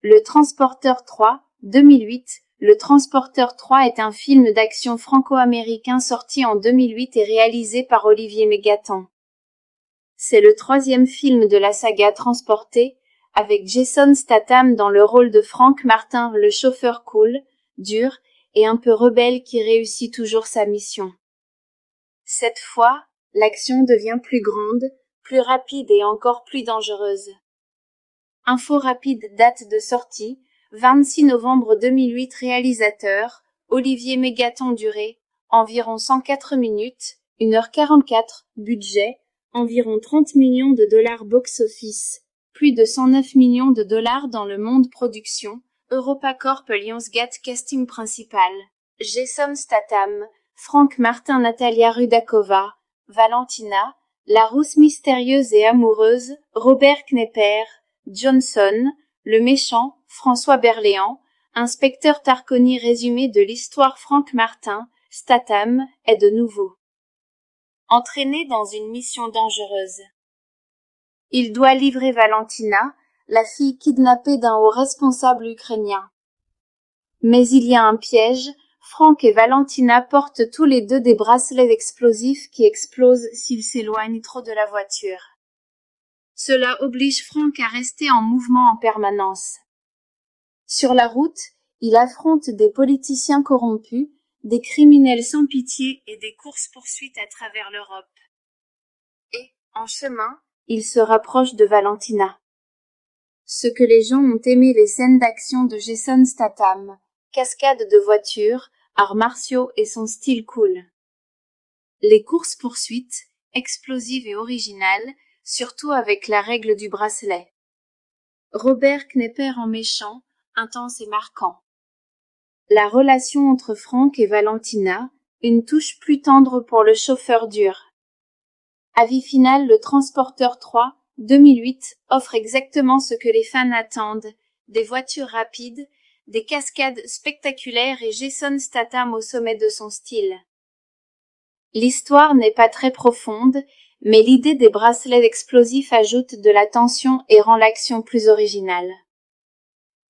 Le Transporteur 3, 2008. Le Transporteur 3 est un film d'action franco-américain sorti en 2008 et réalisé par Olivier Mégaton. C'est le troisième film de la saga Transporté, avec Jason Statham dans le rôle de Frank Martin, le chauffeur cool, dur et un peu rebelle qui réussit toujours sa mission. Cette fois, l'action devient plus grande, plus rapide et encore plus dangereuse. Info rapide, date de sortie, 26 novembre 2008. Réalisateur, Olivier Mégaton. Durée, environ 104 minutes, 1h44. Budget, environ 30 millions de dollars. Box-office, plus de 109 millions de dollars dans le monde. Production, EuropaCorp Lionsgate. Casting principal, Jason Statham, Frank Martin, Natalia Rudakova, Valentina, la rousse mystérieuse et amoureuse, Robert Knepper, Johnson, le méchant, François Berléand, inspecteur Tarconi. Résumé de l'histoire. Frank Martin, Statham, est de nouveau entraîné dans une mission dangereuse. Il doit livrer Valentina, la fille kidnappée d'un haut responsable ukrainien. Mais il y a un piège, Frank et Valentina portent tous les deux des bracelets explosifs qui explosent s'ils s'éloignent trop de la voiture. Cela oblige Frank à rester en mouvement en permanence. Sur la route, il affronte des politiciens corrompus, des criminels sans pitié et des courses-poursuites à travers l'Europe. Et, en chemin, il se rapproche de Valentina. Ce que les gens ont aimé les scènes d'action de Jason Statham, cascades de voitures, arts martiaux et son style cool. Les courses-poursuites, explosives et originales, surtout avec la règle du bracelet. Robert Knepper en méchant, intense et marquant. La relation entre Frank et Valentina, une touche plus tendre pour le chauffeur dur. Avis final. Le Transporteur 3, 2008, offre exactement ce que les fans attendent, des voitures rapides, des cascades spectaculaires et Jason Statham au sommet de son style. L'histoire n'est pas très profonde, mais l'idée des bracelets explosifs ajoute de la tension et rend l'action plus originale.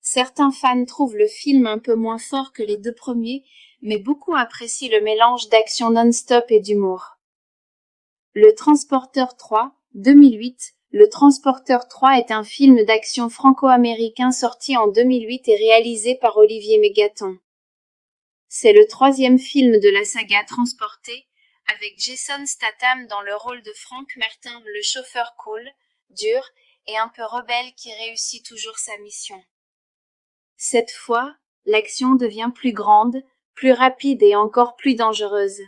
Certains fans trouvent le film un peu moins fort que les deux premiers, mais beaucoup apprécient le mélange d'action non-stop et d'humour. Le Transporteur 3, 2008. Le Transporteur 3 est un film d'action franco-américain sorti en 2008 et réalisé par Olivier Mégaton. C'est le troisième film de la saga Transporté, avec Jason Statham dans le rôle de Frank Martin, le chauffeur cool, dur et un peu rebelle qui réussit toujours sa mission. Cette fois, l'action devient plus grande, plus rapide et encore plus dangereuse.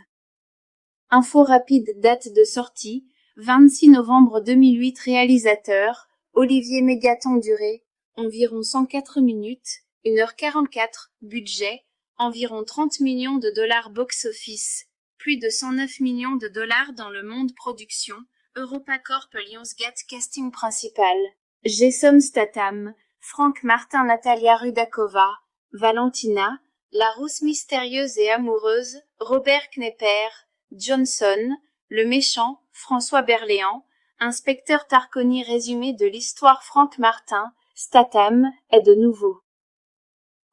Info rapide, date de sortie, 26 novembre 2008. Réalisateur, Olivier Mégaton. Durée, environ 104 minutes, 1h44. Budget, environ 30 millions de dollars. Box-office, plus de 109 millions de dollars dans le monde. Production, EuropaCorp Lionsgate. Casting principal, Jason Statham, Frank Martin, Natalia Rudakova, Valentina, la rousse mystérieuse et amoureuse, Robert Knepper, Johnson, le méchant, François Berléand, inspecteur Tarconi. Résumé de l'histoire. Frank Martin, Statham, est de nouveau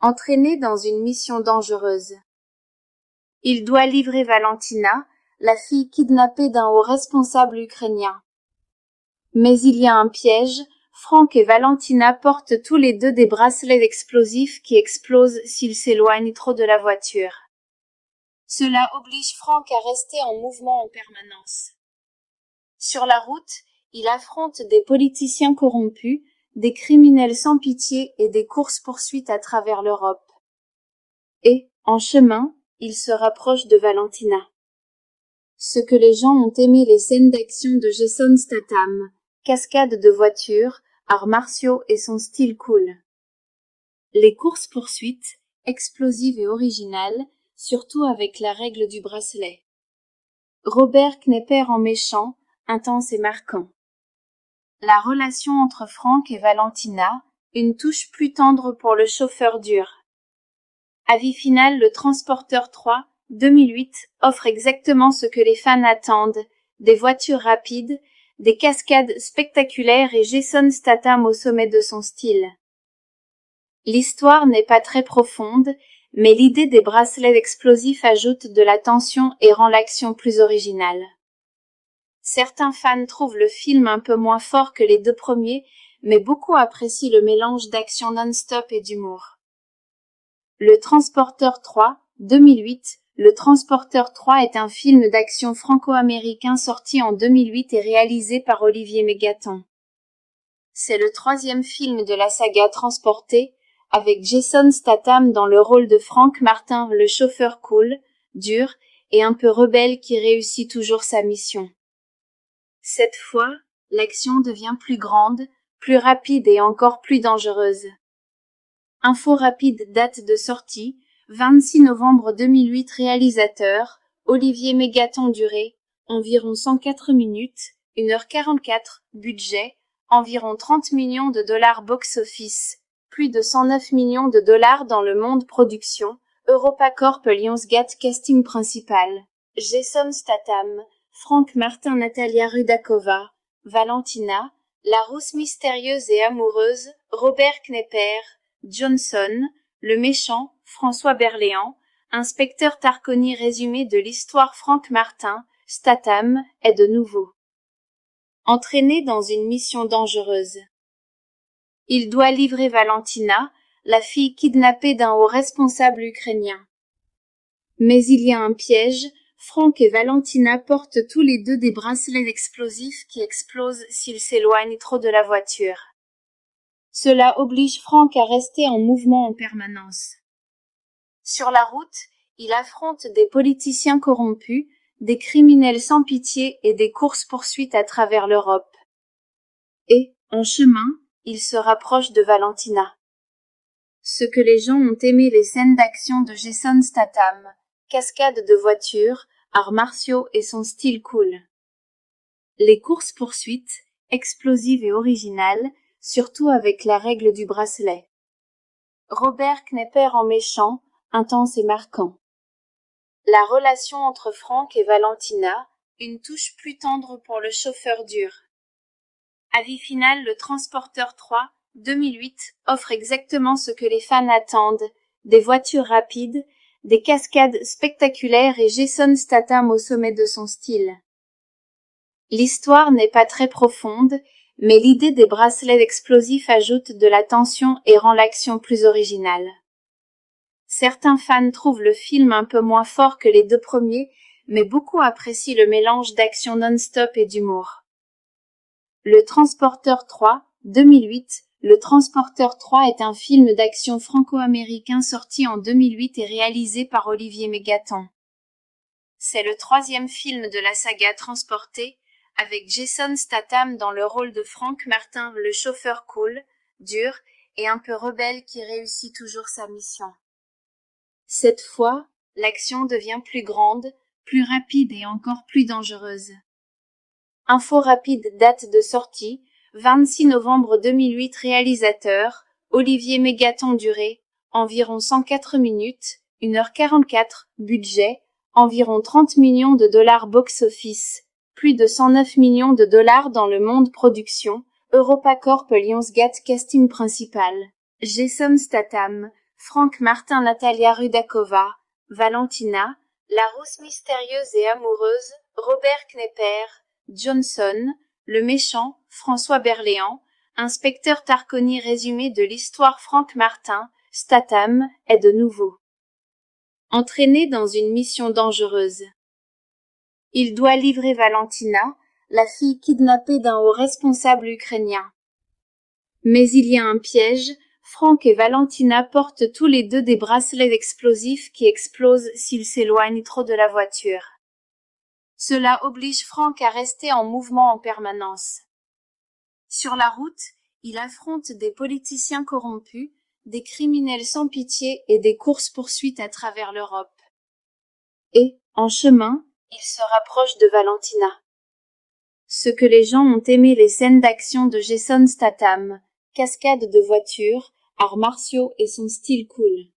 entraîné dans une mission dangereuse. Il doit livrer Valentina, la fille kidnappée d'un haut responsable ukrainien. Mais il y a un piège, Frank et Valentina portent tous les deux des bracelets explosifs qui explosent s'ils s'éloignent trop de la voiture. Cela oblige Frank à rester en mouvement en permanence. Sur la route, il affronte des politiciens corrompus, des criminels sans pitié et des courses-poursuites à travers l'Europe. Et, en chemin, il se rapproche de Valentina. Ce que les gens ont aimé les scènes d'action de Jason Statham, cascades de voitures, arts martiaux et son style cool. Les courses-poursuites, explosives et originales, surtout avec la règle du bracelet. Robert Knepper en méchant, intense et marquant. La relation entre Frank et Valentina, une touche plus tendre pour le chauffeur dur. Avis final. Le Transporteur 3, 2008, offre exactement ce que les fans attendent, des voitures rapides, des cascades spectaculaires et Jason Statham au sommet de son style. L'histoire n'est pas très profonde, mais l'idée des bracelets explosifs ajoute de la tension et rend l'action plus originale. Certains fans trouvent le film un peu moins fort que les deux premiers, mais beaucoup apprécient le mélange d'action non-stop et d'humour. Le Transporteur 3, 2008. Le Transporteur 3 est un film d'action franco-américain sorti en 2008 et réalisé par Olivier Mégaton. C'est le troisième film de la saga Transporté, avec Jason Statham dans le rôle de Frank Martin, le chauffeur cool, dur et un peu rebelle qui réussit toujours sa mission. Cette fois, l'action devient plus grande, plus rapide et encore plus dangereuse. Info rapide, date de sortie, 26 novembre 2008. Réalisateur, Olivier Mégaton. Durée, environ 104 minutes, 1h44, budget, environ 30 millions de dollars box-office, plus de 109 millions de dollars dans le monde. Production, EuropaCorp Lionsgate. Casting principal, Jason Statham, Frank Martin, Natalia Rudakova, Valentina, la rousse mystérieuse et amoureuse, Robert Knepper, Johnson, le méchant, François Berléand, inspecteur Tarconi. Résumé de l'histoire. Frank Martin, Statham, est de nouveau entraîné dans une mission dangereuse. Il doit livrer Valentina, la fille kidnappée d'un haut responsable ukrainien. Mais il y a un piège, Frank et Valentina portent tous les deux des bracelets explosifs qui explosent s'ils s'éloignent trop de la voiture. Cela oblige Frank à rester en mouvement en permanence. Sur la route, il affronte des politiciens corrompus, des criminels sans pitié et des courses-poursuites à travers l'Europe. Et, en chemin, il se rapproche de Valentina. Ce que les gens ont aimé les scènes d'action de Jason Statham, cascades de voitures, arts martiaux et son style cool. Les courses-poursuites, explosives et originales, surtout avec la règle du bracelet. Robert Knepper en méchant, intense et marquant. La relation entre Frank et Valentina, une touche plus tendre pour le chauffeur dur. Avis final. Le Transporteur 3, 2008, offre exactement ce que les fans attendent, des voitures rapides, des cascades spectaculaires et Jason Statham au sommet de son style. L'histoire n'est pas très profonde, mais l'idée des bracelets explosifs ajoute de la tension et rend l'action plus originale. Certains fans trouvent le film un peu moins fort que les deux premiers, mais beaucoup apprécient le mélange d'action non-stop et d'humour. Le Transporteur 3, 2008. Le Transporteur 3 est un film d'action franco-américain sorti en 2008 et réalisé par Olivier Mégaton. C'est le troisième film de la saga Transporté, avec Jason Statham dans le rôle de Frank Martin, le chauffeur cool, dur et un peu rebelle qui réussit toujours sa mission. Cette fois, l'action devient plus grande, plus rapide et encore plus dangereuse. Info rapide, date de sortie, 26 novembre 2008. Réalisateur, Olivier Mégaton. Durée, environ 104 minutes, 1h44, budget, environ 30 millions de dollars box-office, plus de 109 millions de dollars dans le monde. Production, EuropaCorp Lionsgate. Casting principal, Jason Statham, Frank Martin, Natalia Rudakova, Valentina, la rousse mystérieuse et amoureuse, Robert Knepper, Johnson, le méchant, François Berléand, inspecteur Tarconi. Résumé de l'histoire. Frank Martin, Statham, est de nouveau entraîné dans une mission dangereuse. Il doit livrer Valentina, la fille kidnappée d'un haut responsable ukrainien. Mais il y a un piège, Frank et Valentina portent tous les deux des bracelets explosifs qui explosent s'ils s'éloignent trop de la voiture. Cela oblige Frank à rester en mouvement en permanence. Sur la route, il affronte des politiciens corrompus, des criminels sans pitié et des courses-poursuites à travers l'Europe. Et, en chemin, il se rapproche de Valentina. Ce que les gens ont aimé les scènes d'action de Jason Statham, cascades de voitures, arts martiaux et son style cool.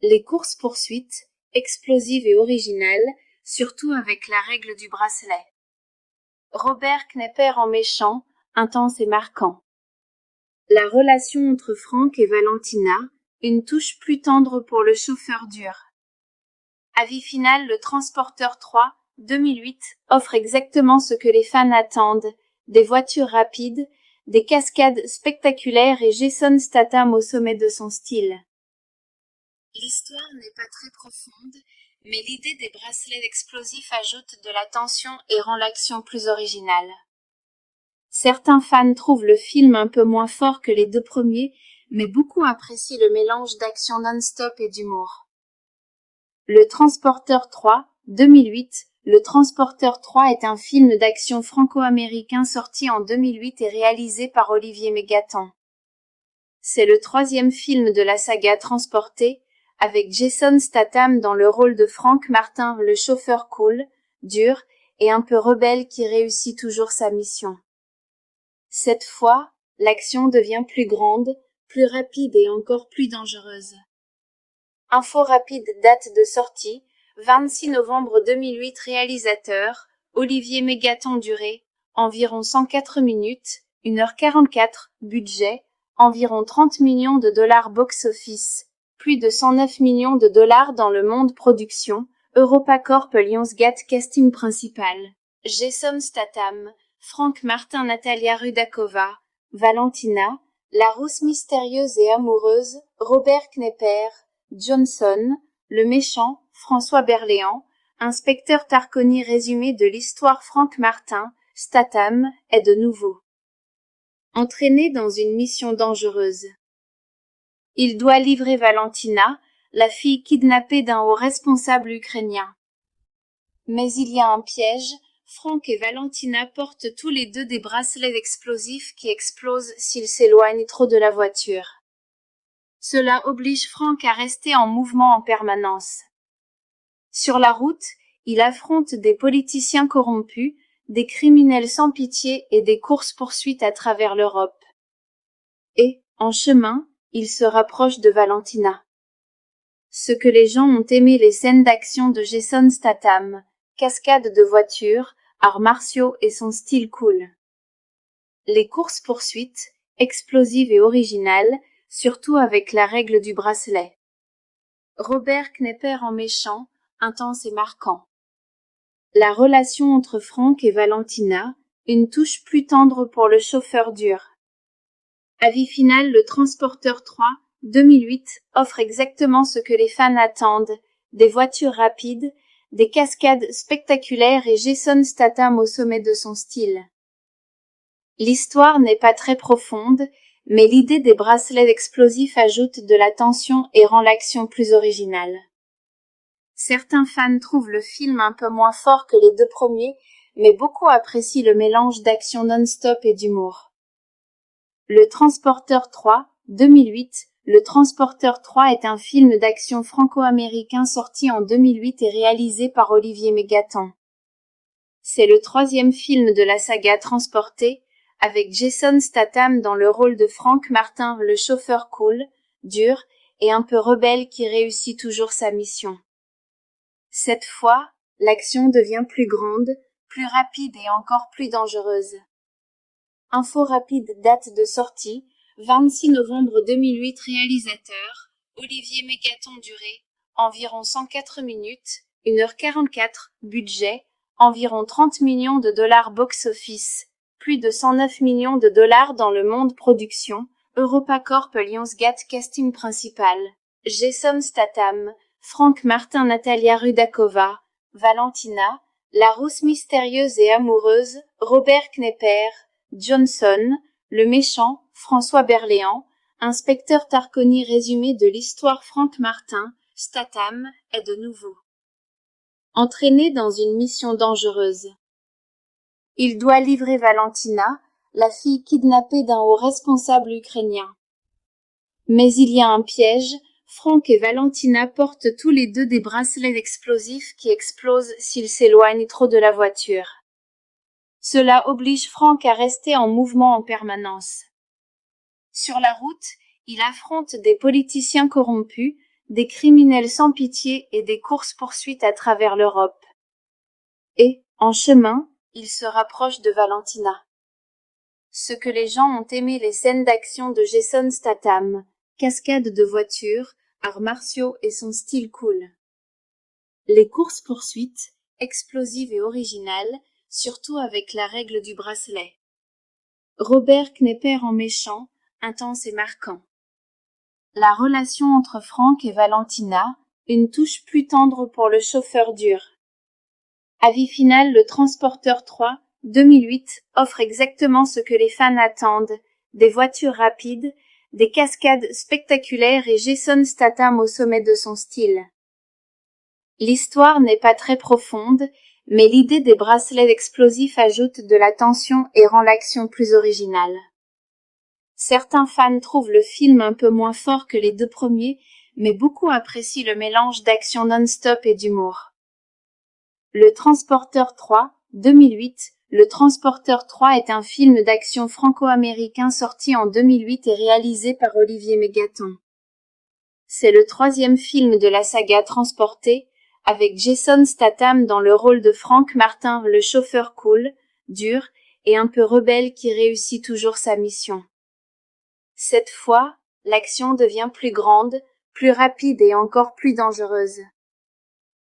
Les courses-poursuites, explosives et originales, surtout avec la règle du bracelet. Robert Knepper en méchant, intense et marquant. La relation entre Frank et Valentina, une touche plus tendre pour le chauffeur dur. Avis final, le Transporteur 3, 2008, offre exactement ce que les fans attendent, des voitures rapides, des cascades spectaculaires et Jason Statham au sommet de son style. L'histoire n'est pas très profonde, mais l'idée des bracelets explosifs ajoute de la tension et rend l'action plus originale. Certains fans trouvent le film un peu moins fort que les deux premiers, mais beaucoup apprécient le mélange d'action non-stop et d'humour. Le Transporteur 3, 2008. Le Transporteur 3 est un film d'action franco-américain sorti en 2008 et réalisé par Olivier Mégaton. C'est le troisième film de la saga Transporté, avec Jason Statham dans le rôle de Frank Martin, le chauffeur cool, dur et un peu rebelle qui réussit toujours sa mission. Cette fois, l'action devient plus grande, plus rapide et encore plus dangereuse. Info rapide, date de sortie, 26 novembre 2008. Réalisateur, Olivier Mégaton. Durée, environ 104 minutes, 1h44. Budget, environ 30 millions de dollars. Box-office, plus de 109 millions de dollars dans le monde. Production, EuropaCorp. Lionsgate. Casting principal, Jason Statham, Frank Martin, Natalia Rudakova, Valentina, la rousse mystérieuse et amoureuse, Robert Knepper, Johnson, le méchant, François Berléand, inspecteur Tarconi. Résumé de l'histoire. Frank Martin, Statham, est de nouveau entraîné dans une mission dangereuse. Il doit livrer Valentina, la fille kidnappée d'un haut responsable ukrainien. Mais il y a un piège. Frank et Valentina portent tous les deux des bracelets explosifs qui explosent s'ils s'éloignent trop de la voiture. Cela oblige Frank à rester en mouvement en permanence. Sur la route, il affronte des politiciens corrompus, des criminels sans pitié et des courses-poursuites à travers l'Europe. Et, en chemin, il se rapproche de Valentina. Ce que les gens ont aimé, les scènes d'action de Jason Statham, cascades de voitures, arts martiaux et son style cool. Les courses-poursuites, explosives et originales, surtout avec la règle du bracelet. Robert Knepper en méchant, intense et marquant. La relation entre Frank et Valentina, une touche plus tendre pour le chauffeur dur. Avis final, le Transporteur 3, 2008, offre exactement ce que les fans attendent, des voitures rapides, des cascades spectaculaires et Jason Statham au sommet de son style. L'histoire n'est pas très profonde, mais l'idée des bracelets explosifs ajoute de la tension et rend l'action plus originale. Certains fans trouvent le film un peu moins fort que les deux premiers, mais beaucoup apprécient le mélange d'action non-stop et d'humour. Le Transporteur 3, 2008. Le Transporteur 3 est un film d'action franco-américain sorti en 2008 et réalisé par Olivier Mégaton. C'est le troisième film de la saga Transporté, avec Jason Statham dans le rôle de Frank Martin, le chauffeur cool, dur et un peu rebelle qui réussit toujours sa mission. Cette fois, l'action devient plus grande, plus rapide et encore plus dangereuse. Info rapide, date de sortie, 26 novembre 2008. Réalisateur, Olivier Mégaton. Durée, environ 104 minutes, 1h44. Budget, environ 30 millions de dollars. Box-office, plus de 109 millions de dollars dans le monde. Production, EuropaCorp. Lionsgate. Casting principal, Jason Statham, Frank Martin, Natalia Rudakova, Valentina, la rousse mystérieuse et amoureuse, Robert Knepper, Johnson, le méchant, François Berléand, inspecteur Tarconi. Résumé de l'histoire. Frank Martin, Statham, est de nouveau entraîné dans une mission dangereuse. Il doit livrer Valentina, la fille kidnappée d'un haut responsable ukrainien. Mais il y a un piège. Frank et Valentina portent tous les deux des bracelets explosifs qui explosent s'ils s'éloignent trop de la voiture. Cela oblige Frank à rester en mouvement en permanence. Sur la route, il affronte des politiciens corrompus, des criminels sans pitié et des courses-poursuites à travers l'Europe. Et, en chemin, il se rapproche de Valentina. Ce que les gens ont aimé les scènes d'action de Jason Statham, cascades de voitures, arts martiaux et son style cool. Les courses-poursuites, explosives et originales, surtout avec la règle du bracelet. Robert Knepper en méchant, intense et marquant. La relation entre Frank et Valentina, une touche plus tendre pour le chauffeur dur. Avis final, le Transporteur 3, 2008, offre exactement ce que les fans attendent, des voitures rapides, des cascades spectaculaires et Jason Statham au sommet de son style. L'histoire n'est pas très profonde, mais l'idée des bracelets explosifs ajoute de la tension et rend l'action plus originale. Certains fans trouvent le film un peu moins fort que les deux premiers, mais beaucoup apprécient le mélange d'action non-stop et d'humour. Le Transporteur 3, 2008. Le Transporteur 3 est un film d'action franco-américain sorti en 2008 et réalisé par Olivier Mégaton. C'est le troisième film de la saga Transporté, avec Jason Statham dans le rôle de Frank Martin, le chauffeur cool, dur et un peu rebelle qui réussit toujours sa mission. Cette fois, l'action devient plus grande, plus rapide et encore plus dangereuse.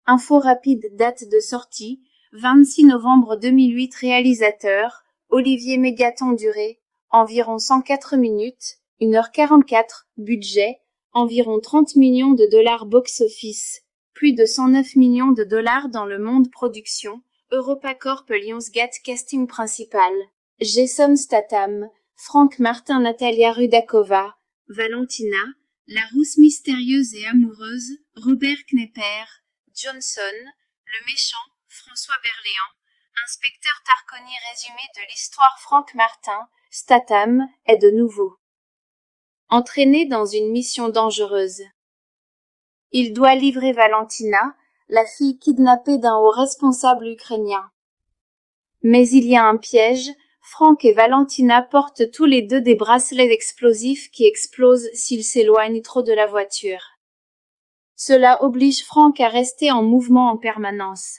Info rapide, date de sortie, 26 novembre 2008. Réalisateur, Olivier Mégaton. Durée, environ 104 minutes, 1h44. Budget, environ 30 millions de dollars box-office, plus de 109 millions de dollars dans le monde. Production, EuropaCorp. Lionsgate. Casting principal, Jason Statham, Frank Martin, Natalia Rudakova, Valentina, la rousse mystérieuse et amoureuse, Robert Knepper, Johnson, le méchant, François Berléand, inspecteur Tarconi. Résumé de l'histoire. Frank Martin, Statham, est de nouveau entraîné dans une mission dangereuse. Il doit livrer Valentina, la fille kidnappée d'un haut responsable ukrainien. Mais il y a un piège. Frank et Valentina portent tous les deux des bracelets explosifs qui explosent s'ils s'éloignent trop de la voiture. Cela oblige Frank à rester en mouvement en permanence.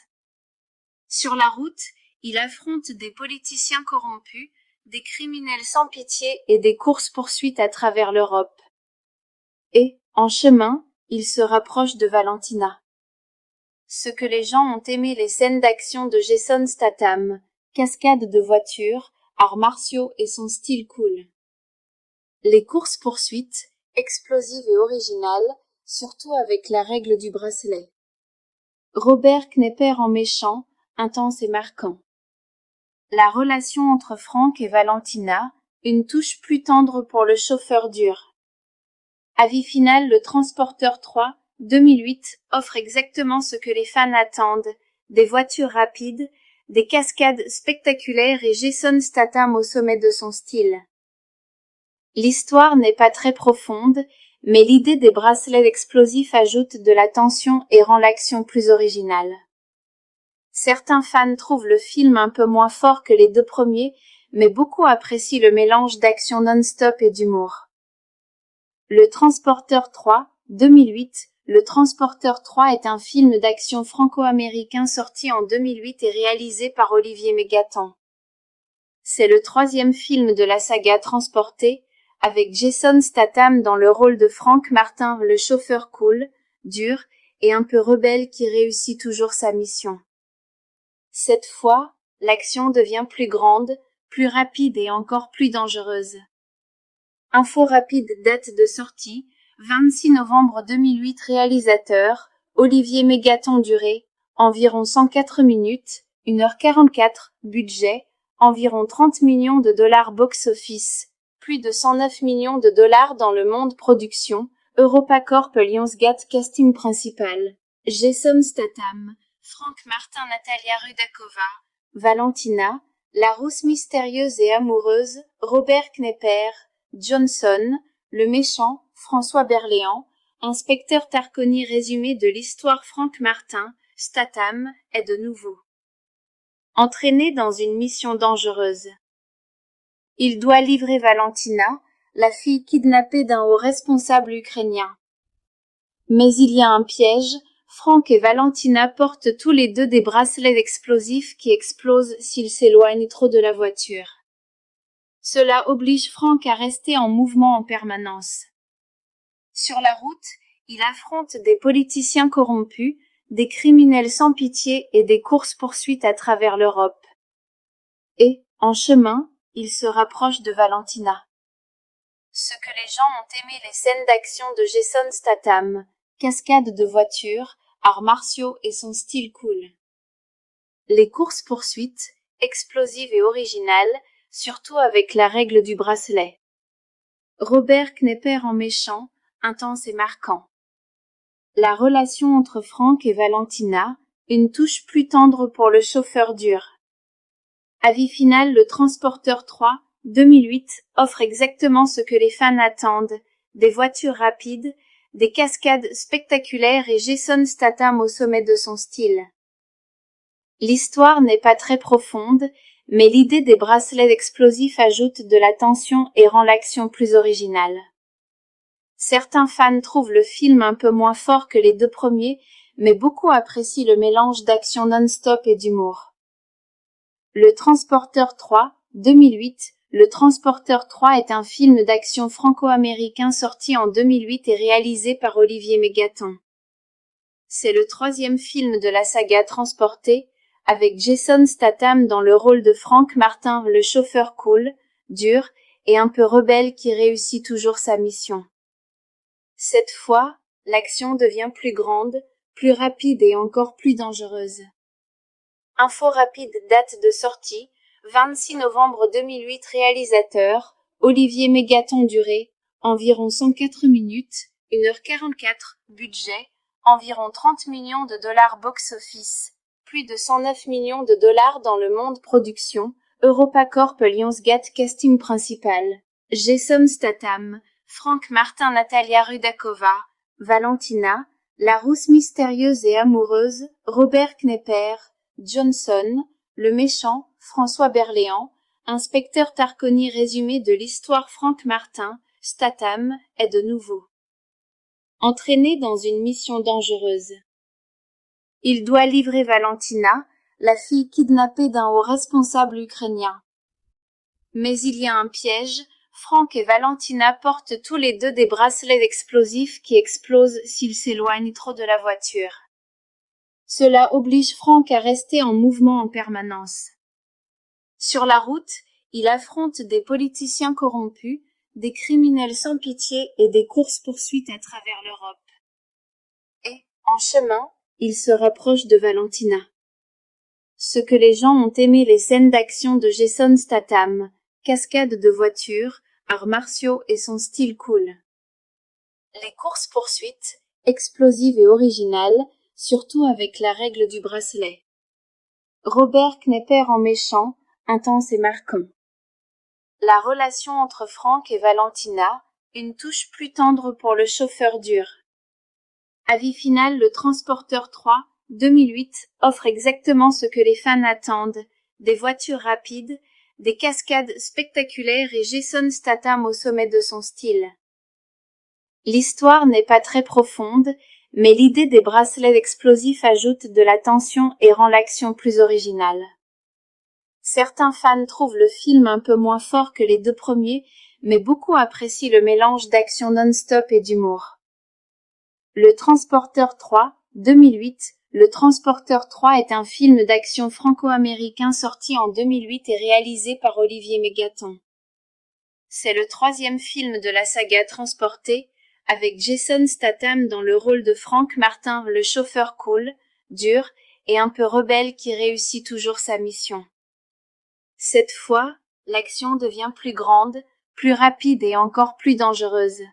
Sur la route, il affronte des politiciens corrompus, des criminels sans pitié et des courses-poursuites à travers l'Europe. Et, en chemin, il se rapproche de Valentina. Ce que les gens ont aimé les scènes d'action de Jason Statham, cascades de voitures, arts martiaux et son style cool. Les courses-poursuites, explosives et originales, surtout avec la règle du bracelet. Robert Knepper en méchant, intense et marquant. La relation entre Frank et Valentina, une touche plus tendre pour le chauffeur dur. Avis final, le Transporteur 3, 2008, offre exactement ce que les fans attendent, des voitures rapides, des cascades spectaculaires et Jason Statham au sommet de son style. L'histoire n'est pas très profonde, mais l'idée des bracelets explosifs ajoute de la tension et rend l'action plus originale. Certains fans trouvent le film un peu moins fort que les deux premiers, mais beaucoup apprécient le mélange d'action non-stop et d'humour. Le Transporteur 3, 2008. Le Transporteur 3 est un film d'action franco-américain sorti en 2008 et réalisé par Olivier Mégaton. C'est le troisième film de la saga Transporté, avec Jason Statham dans le rôle de Frank Martin, le chauffeur cool, dur et un peu rebelle qui réussit toujours sa mission. Cette fois, l'action devient plus grande, plus rapide et encore plus dangereuse. Info rapide, date de sortie, 26 novembre 2008. Réalisateur, Olivier Mégaton. Durée, environ 104 minutes, 1h44. Budget, environ 30 millions de dollars box-office, plus de 109 millions de dollars dans le monde. Production, EuropaCorp. Lionsgate. Casting principal, Jason Statham, Frank Martin, Natalia Rudakova, Valentina, la rousse mystérieuse et amoureuse, Robert Knepper, Johnson, le méchant, François Berléand, inspecteur Tarconi. Résumé de l'histoire. Frank Martin, Statham, est de nouveau entraîné dans une mission dangereuse. Il doit livrer Valentina, la fille kidnappée d'un haut responsable ukrainien. Mais il y a un piège. Frank et Valentina portent tous les deux des bracelets explosifs qui explosent s'ils s'éloignent trop de la voiture. Cela oblige Frank à rester en mouvement en permanence. Sur la route, il affronte des politiciens corrompus, des criminels sans pitié et des courses-poursuites à travers l'Europe. Et, en chemin, il se rapproche de Valentina. Ce que les gens ont aimé les scènes d'action de Jason Statham, cascades de voitures, arts martiaux et son style cool. Les courses-poursuites, explosives et originales, surtout avec la règle du bracelet. Robert Knepper en méchant, intense et marquant. La relation entre Frank et Valentina, une touche plus tendre pour le chauffeur dur. Avis final, Le Transporteur 3, 2008, offre exactement ce que les fans attendent, des voitures rapides, des cascades spectaculaires et Jason Statham au sommet de son style. L'histoire n'est pas très profonde, mais l'idée des bracelets explosifs ajoute de la tension et rend l'action plus originale. Certains fans trouvent le film un peu moins fort que les deux premiers, mais beaucoup apprécient le mélange d'action non-stop et d'humour. Le Transporteur 3, 2008. Le Transporteur 3 est un film d'action franco-américain sorti en 2008 et réalisé par Olivier Mégaton. C'est le troisième film de la saga Transporté, avec Jason Statham dans le rôle de Frank Martin, le chauffeur cool, dur et un peu rebelle qui réussit toujours sa mission. Cette fois, l'action devient plus grande, plus rapide et encore plus dangereuse. Info rapide, date de sortie, 26 novembre 2008. Réalisateur, Olivier Mégaton. Durée, environ 104 minutes, 1h44. Budget, environ 30 millions de dollars box-office, plus de 109 millions de dollars dans le monde. Production, EuropaCorp. Lionsgate. Casting principal, Jason Statham, Frank Martin, Natalia Rudakova, Valentina, la rousse mystérieuse et amoureuse, Robert Knepper, Johnson, le méchant, François Berléand, inspecteur Tarconi. Résumé de l'histoire. Frank Martin, Statham, est de nouveau entraîné dans une mission dangereuse. Il doit livrer Valentina, la fille kidnappée d'un haut responsable ukrainien. Mais il y a un piège. Frank et Valentina portent tous les deux des bracelets explosifs qui explosent s'ils s'éloignent trop de la voiture. Cela oblige Frank à rester en mouvement en permanence. Sur la route, il affronte des politiciens corrompus, des criminels sans pitié et des courses-poursuites à travers l'Europe. Et, en chemin, il se rapproche de Valentina. Ce que les gens ont aimé les scènes d'action de Jason Statham, cascades de voitures, arts martiaux et son style cool. Les courses-poursuites, explosives et originales, surtout avec la règle du bracelet. Robert Knepper en méchant, intense et marquant. La relation entre Frank et Valentina, une touche plus tendre pour le chauffeur dur. Avis final, Le Transporteur 3, 2008, offre exactement ce que les fans attendent, des voitures rapides, des cascades spectaculaires et Jason Statham au sommet de son style. L'histoire n'est pas très profonde, mais l'idée des bracelets explosifs ajoute de la tension et rend l'action plus originale. Certains fans trouvent le film un peu moins fort que les deux premiers, mais beaucoup apprécient le mélange d'action non-stop et d'humour. Le Transporteur 3, 2008. Le Transporteur 3 est un film d'action franco-américain sorti en 2008 et réalisé par Olivier Mégaton. C'est le troisième film de la saga Transporté, avec Jason Statham dans le rôle de Frank Martin, le chauffeur cool, dur et un peu rebelle qui réussit toujours sa mission. Cette fois, l'action devient plus grande, plus rapide et encore plus dangereuse.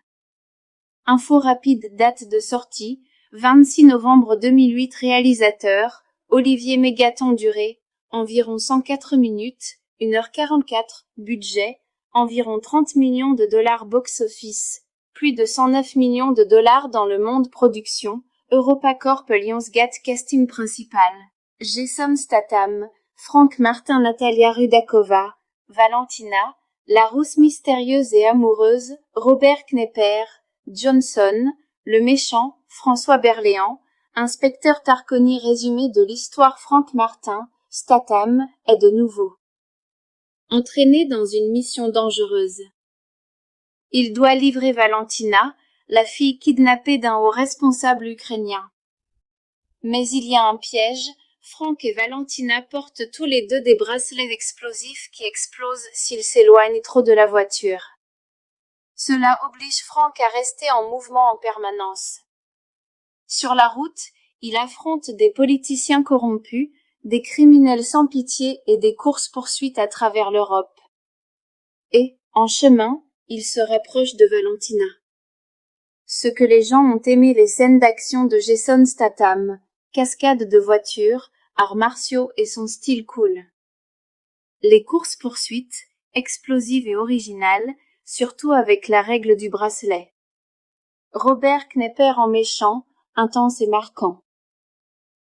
Info rapide, date de sortie, 26 novembre 2008. Réalisateur, Olivier Mégaton. Durée, environ 104 minutes, 1h44. Budget, environ 30 millions de dollars box-office, plus de 109 millions de dollars dans le monde. Production, EuropaCorp. Lionsgate. Casting principal, Jason Statham, Frank Martin, Natalia Rudakova, Valentina, la rousse mystérieuse et amoureuse, Robert Knepper, Johnson, le méchant, François Berléand, inspecteur Tarconi. Résumé de l'histoire. Frank Martin, Statham, est de nouveau Entraîné dans une mission dangereuse. Il doit livrer Valentina, la fille kidnappée d'un haut responsable ukrainien. Mais il y a un piège, Frank et Valentina portent tous les deux des bracelets explosifs qui explosent s'ils s'éloignent trop de la voiture. Cela oblige Frank à rester en mouvement en permanence. Sur la route, il affronte des politiciens corrompus, des criminels sans pitié et des courses-poursuites à travers l'Europe. Et, en chemin, il se rapproche de Valentina. Ce que les gens ont aimé les scènes d'action de Jason Statham, cascades de voitures, arts martiaux et son style cool. Les courses-poursuites, explosives et originales, surtout avec la règle du bracelet. Robert Knepper en méchant, intense et marquant.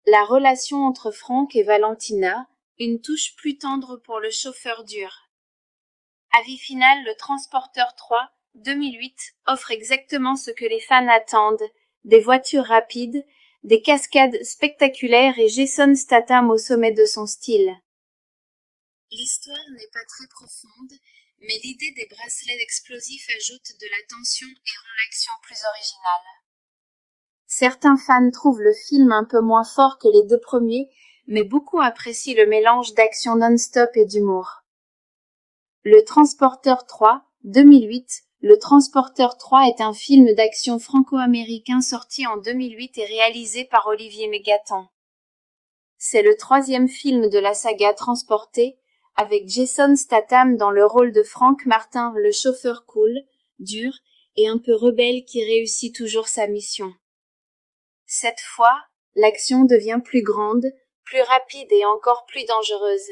La relation entre Frank et Valentina, une touche plus tendre pour le chauffeur dur. Avis final, le Transporteur 3, 2008, offre exactement ce que les fans attendent, des voitures rapides, des cascades spectaculaires et Jason Statham au sommet de son style. L'histoire n'est pas très profonde, mais l'idée des bracelets explosifs ajoute de la tension et rend l'action plus originale. Certains fans trouvent le film un peu moins fort que les deux premiers, mais beaucoup apprécient le mélange d'action non-stop et d'humour. Le Transporteur 3, 2008. Le Transporteur 3 est un film d'action franco-américain sorti en 2008 et réalisé par Olivier Mégatan. C'est le troisième film de la saga Transporté, avec Jason Statham dans le rôle de Frank Martin, le chauffeur cool, dur et un peu rebelle qui réussit toujours sa mission. Cette fois, l'action devient plus grande, plus rapide et encore plus dangereuse.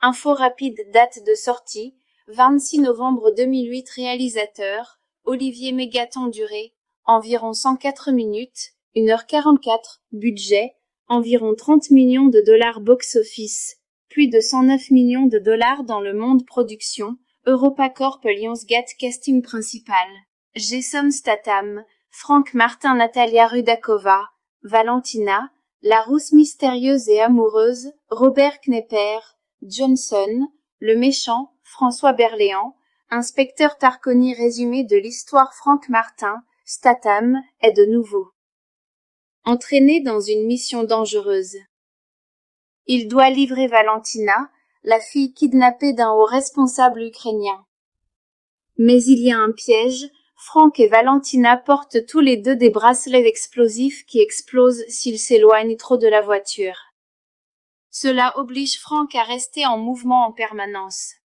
Info rapide, date de sortie, 26 novembre 2008. Réalisateur, Olivier Mégatan. Durée, environ 104 minutes, 1h44, budget, environ 30 millions de dollars box-office, plus de 109 millions de dollars dans le monde. Production, EuropaCorp Lionsgate. Casting principal, Jason Statham, Frank Martin, Natalia Rudakova, Valentina, la rousse mystérieuse et amoureuse, Robert Knepper, Johnson, le méchant, François Berléand, inspecteur Tarconi. Résumé de l'histoire. Frank Martin, Statham, est de nouveau entraîné dans une mission dangereuse. Il doit livrer Valentina, la fille kidnappée d'un haut responsable ukrainien. Mais il y a un piège, Frank et Valentina portent tous les deux des bracelets explosifs qui explosent s'ils s'éloignent trop de la voiture. Cela oblige Frank à rester en mouvement en permanence.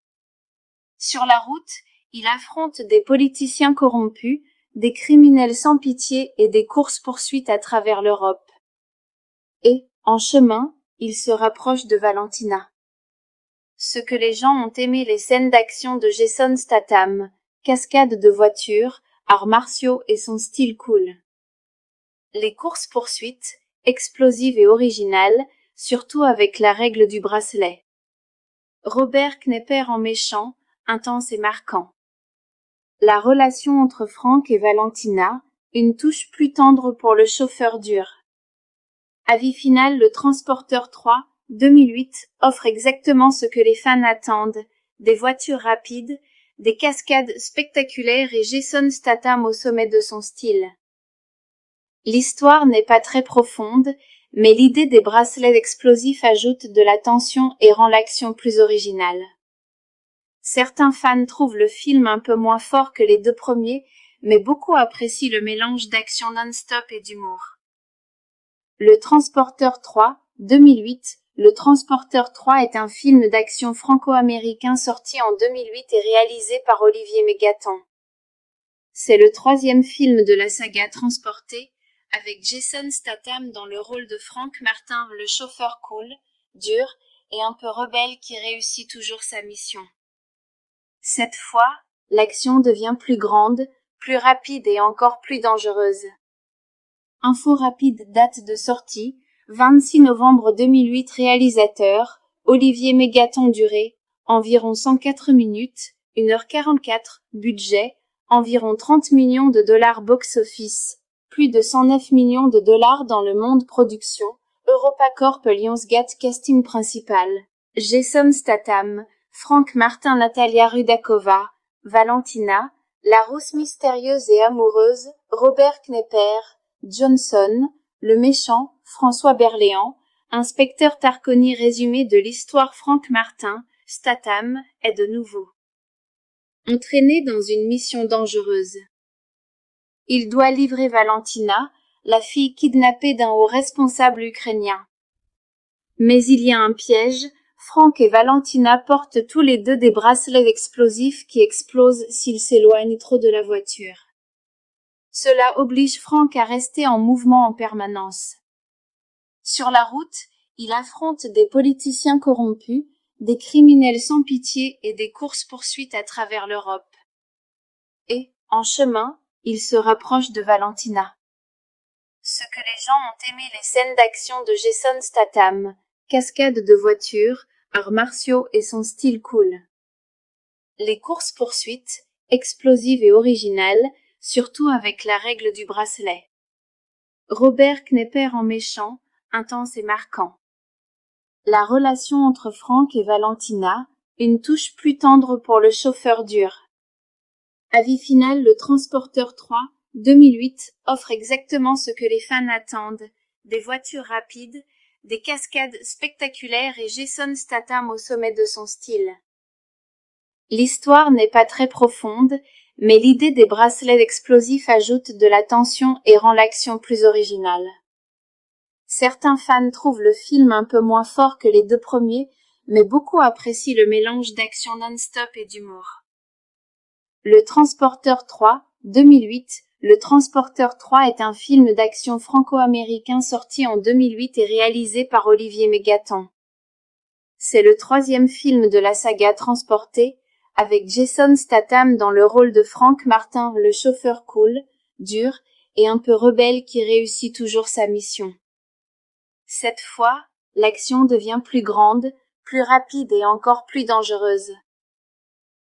Sur la route, il affronte des politiciens corrompus, des criminels sans pitié et des courses-poursuites à travers l'Europe. Et, en chemin, il se rapproche de Valentina. Ce que les gens ont aimé les scènes d'action de Jason Statham, cascades de voitures, arts martiaux et son style cool. Les courses-poursuites, explosives et originales, surtout avec la règle du bracelet. Robert Knepper en méchant, intense et marquant. La relation entre Frank et Valentina, une touche plus tendre pour le chauffeur dur. Avis final, le Transporteur 3, 2008, offre exactement ce que les fans attendent, des voitures rapides, des cascades spectaculaires et Jason Statham au sommet de son style. L'histoire n'est pas très profonde, mais l'idée des bracelets explosifs ajoute de la tension et rend l'action plus originale. Certains fans trouvent le film un peu moins fort que les deux premiers, mais beaucoup apprécient le mélange d'action non-stop et d'humour. Le Transporteur 3, 2008. Le Transporteur 3 est un film d'action franco-américain sorti en 2008 et réalisé par Olivier Mégatan. C'est le troisième film de la saga Transporté, avec Jason Statham dans le rôle de Frank Martin, le chauffeur cool, dur et un peu rebelle qui réussit toujours sa mission. Cette fois, l'action devient plus grande, plus rapide et encore plus dangereuse. Info rapide, date de sortie, 26 novembre 2008. Réalisateur, Olivier Mégatan. Durée, environ 104 minutes, 1h44, budget, environ 30 millions de dollars box-office, plus de 109 millions de dollars dans le monde. Production, EuropaCorp Lionsgate. Casting principal, Jason Statham, Frank Martin, Natalia Rudakova, Valentina, la rousse mystérieuse et amoureuse, Robert Knepper, Johnson, le méchant, François Berléand, inspecteur Tarconi. Résumé de l'histoire. Frank Martin, Statham, est de nouveau entraîné dans une mission dangereuse. Il doit livrer Valentina, la fille kidnappée d'un haut responsable ukrainien. Mais il y a un piège, Frank et Valentina portent tous les deux des bracelets explosifs qui explosent s'ils s'éloignent trop de la voiture. Cela oblige Frank à rester en mouvement en permanence. Sur la route, il affronte des politiciens corrompus, des criminels sans pitié et des courses-poursuites à travers l'Europe. Et, en chemin, il se rapproche de Valentina. Ce que les gens ont aimé les scènes d'action de Jason Statham, cascades de voitures, arts martiaux et son style cool. Les courses-poursuites, explosives et originales, surtout avec la règle du bracelet. Robert Knepper en méchant, intense et marquant. La relation entre Frank et Valentina, une touche plus tendre pour le chauffeur dur. Avis final. Le Transporteur 3, 2008, offre exactement ce que les fans attendent, des voitures rapides, des cascades spectaculaires et Jason Statham au sommet de son style. L'histoire n'est pas très profonde, mais l'idée des bracelets explosifs ajoute de la tension et rend l'action plus originale. Certains fans trouvent le film un peu moins fort que les deux premiers, mais beaucoup apprécient le mélange d'action non-stop et d'humour. Le Transporteur 3, 2008. Le Transporteur 3 est un film d'action franco-américain sorti en 2008 et réalisé par Olivier Mégaton. C'est le troisième film de la saga Transporté, avec Jason Statham dans le rôle de Frank Martin, le chauffeur cool, dur et un peu rebelle qui réussit toujours sa mission. Cette fois, l'action devient plus grande, plus rapide et encore plus dangereuse.